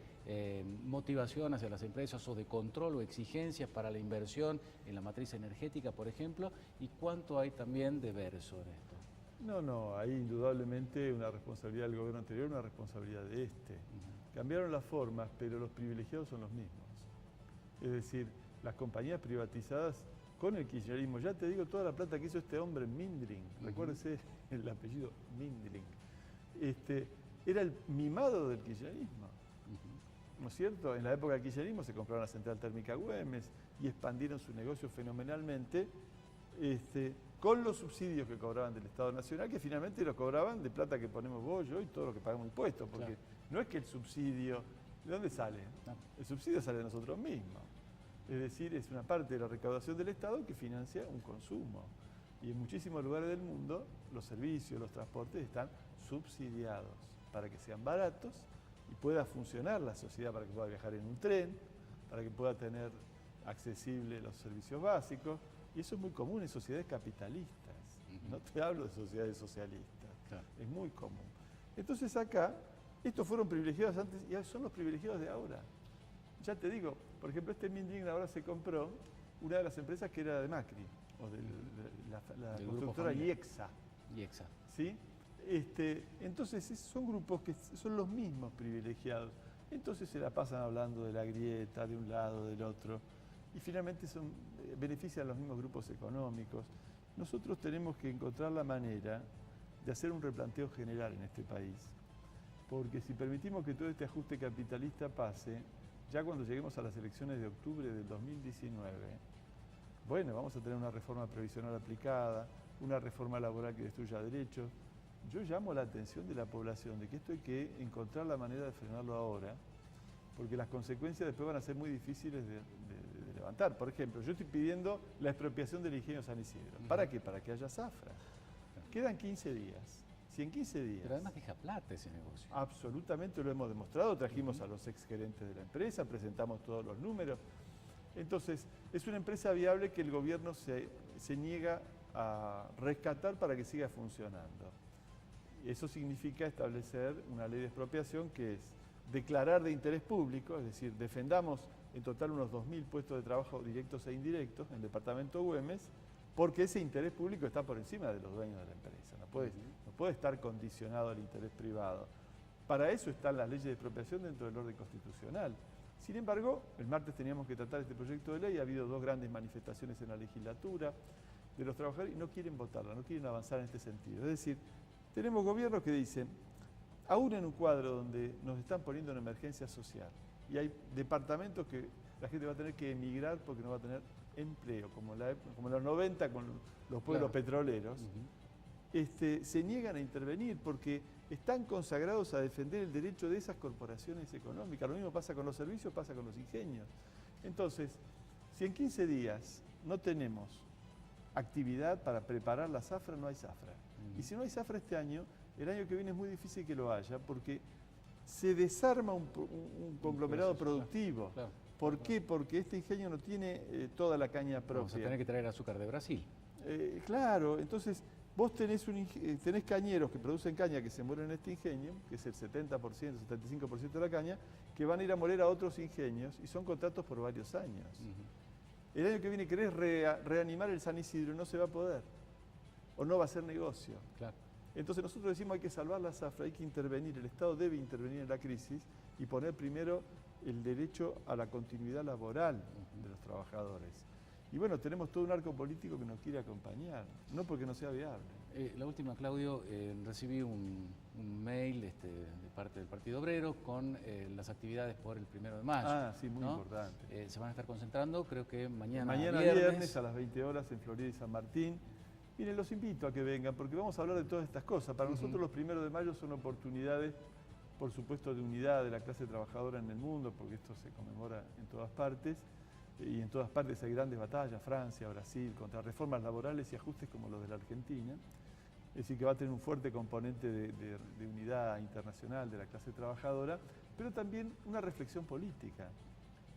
motivación hacia las empresas o de control o exigencias para la inversión en la matriz energética, por ejemplo? ¿Y cuánto hay también de verso en esto? No, hay indudablemente una responsabilidad del gobierno anterior, una responsabilidad de este. Cambiaron las formas, pero los privilegiados son los mismos. Es decir, las compañías privatizadas con el kirchnerismo, ya te digo, toda la plata que hizo este hombre Mindring, recuérdese el apellido Mindring, era el mimado del kirchnerismo. ¿No es cierto? En la época del kirchnerismo se compraron la central térmica Güemes y expandieron su negocio fenomenalmente, con los subsidios que cobraban del Estado Nacional, que finalmente los cobraban de plata que ponemos vos, yo y todo lo que pagamos impuestos, porque no es que el subsidio, ¿de dónde sale? El subsidio sale de nosotros mismos. Es decir, es una parte de la recaudación del Estado que financia un consumo. Y en muchísimos lugares del mundo los servicios, los transportes están subsidiados para que sean baratos y pueda funcionar la sociedad, para que pueda viajar en un tren, para que pueda tener accesibles los servicios básicos. Y eso es muy común en sociedades capitalistas. No te hablo de sociedades socialistas. Claro. Es muy común. Entonces acá, estos fueron privilegiados antes y son los privilegiados de ahora. Ya te digo, por ejemplo, Mindring ahora se compró una de las empresas que era de Macri, o de la constructora IEXA. IEXA. ¿Sí? Entonces son grupos que son los mismos privilegiados. Entonces se la pasan hablando de la grieta, de un lado, del otro. Y finalmente benefician a los mismos grupos económicos. Nosotros tenemos que encontrar la manera de hacer un replanteo general en este país. Porque si permitimos que todo este ajuste capitalista pase, ya cuando lleguemos a las elecciones de octubre del 2019, bueno, vamos a tener una reforma previsional aplicada, una reforma laboral que destruya derechos. Yo llamo la atención de la población de que esto hay que encontrar la manera de frenarlo ahora, porque las consecuencias después van a ser muy difíciles de levantar. Por ejemplo, yo estoy pidiendo la expropiación del ingenio San Isidro. ¿Para qué? Para que haya zafra. Quedan 15 días. si en 15 días... Pero además deja plata ese negocio. Absolutamente lo hemos demostrado, trajimos a los exgerentes de la empresa, presentamos todos los números. Entonces, es una empresa viable que el gobierno se niega a rescatar para que siga funcionando. Eso significa establecer una ley de expropiación que es declarar de interés público, es decir, defendamos en total unos 2.000 puestos de trabajo directos e indirectos en el departamento Güemes, porque ese interés público está por encima de los dueños de la empresa, no puede estar condicionado al interés privado. Para eso están las leyes de expropiación dentro del orden constitucional. Sin embargo, el martes teníamos que tratar este proyecto de ley, ha habido 2 grandes manifestaciones en la legislatura de los trabajadores y no quieren votarla, no quieren avanzar en este sentido. Es decir, tenemos gobiernos que dicen, aún en un cuadro donde nos están poniendo en emergencia social y hay departamentos que la gente va a tener que emigrar porque no va a tener empleo, como en los 90 con los pueblos petroleros, se niegan a intervenir porque están consagrados a defender el derecho de esas corporaciones económicas. Lo mismo pasa con los servicios, pasa con los ingenios. Entonces, si en 15 días no tenemos actividad para preparar la zafra, no hay zafra. Y si no hay zafra este año, el año que viene es muy difícil que lo haya porque se desarma un conglomerado productivo. Claro. ¿Por qué? Porque este ingenio no tiene toda la caña propia. Vamos a tener que traer azúcar de Brasil. Claro, entonces vos tenés cañeros que producen caña que se mueren en este ingenio, que es el 70%, 75% de la caña, que van a ir a moler a otros ingenios y son contratos por varios años. El año que viene querés reanimar el San Isidro y no se va a poder, o no va a ser negocio. Claro. Entonces nosotros decimos hay que salvar la zafra, hay que intervenir, el Estado debe intervenir en la crisis y poner primero el derecho a la continuidad laboral de los trabajadores. Y bueno, tenemos todo un arco político que nos quiere acompañar, no porque no sea viable. La última, Claudio, recibí un mail de parte del Partido Obrero con las actividades por el 1 de mayo. Ah, sí, muy importante. Se van a estar concentrando, creo que mañana viernes a las 20 horas en Florida y San Martín. Miren, los invito a que vengan porque vamos a hablar de todas estas cosas. Para nosotros los 1 de mayo son oportunidades, por supuesto, de unidad de la clase trabajadora en el mundo, porque esto se conmemora en todas partes. Y en todas partes hay grandes batallas, Francia, Brasil, contra reformas laborales y ajustes como los de la Argentina. Es decir, que va a tener un fuerte componente de unidad internacional de la clase trabajadora, pero también una reflexión política.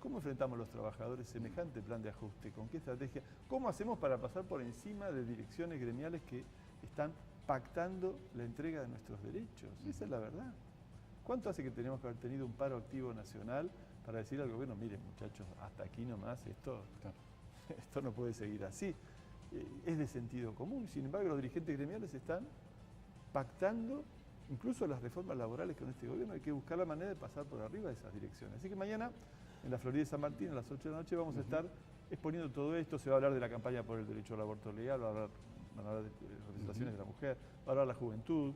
¿Cómo enfrentamos los trabajadores semejante plan de ajuste? ¿Con qué estrategia? ¿Cómo hacemos para pasar por encima de direcciones gremiales que están pactando la entrega de nuestros derechos? Esa es la verdad. ¿Cuánto hace que tenemos que haber tenido un paro activo nacional para decir al gobierno, miren muchachos, hasta aquí nomás, esto no puede seguir así? Es de sentido común. Sin embargo, los dirigentes gremiales están pactando incluso las reformas laborales con este gobierno. Hay que buscar la manera de pasar por arriba de esas direcciones. Así que mañana, en la Florida de San Martín, a las 8 de la noche, vamos a estar exponiendo todo esto. Se va a hablar de la campaña por el derecho al aborto legal, van a hablar de representaciones de la mujer, va a hablar de la juventud.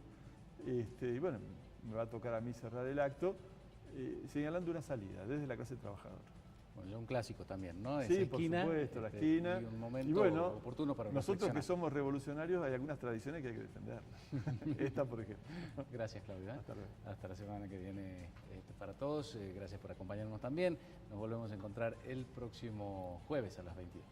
Y bueno, me va a tocar a mí cerrar el acto señalando una salida desde la clase trabajadora. Bueno, ya un clásico también, ¿no? Sí, por supuesto, la esquina. Y un momento bueno, oportuno para nosotros que somos revolucionarios hay algunas tradiciones que hay que defenderlas. Esta, por ejemplo. Gracias, Claudio. Hasta luego. Hasta la semana que viene para todos. Gracias por acompañarnos también. Nos volvemos a encontrar el próximo jueves a las 22.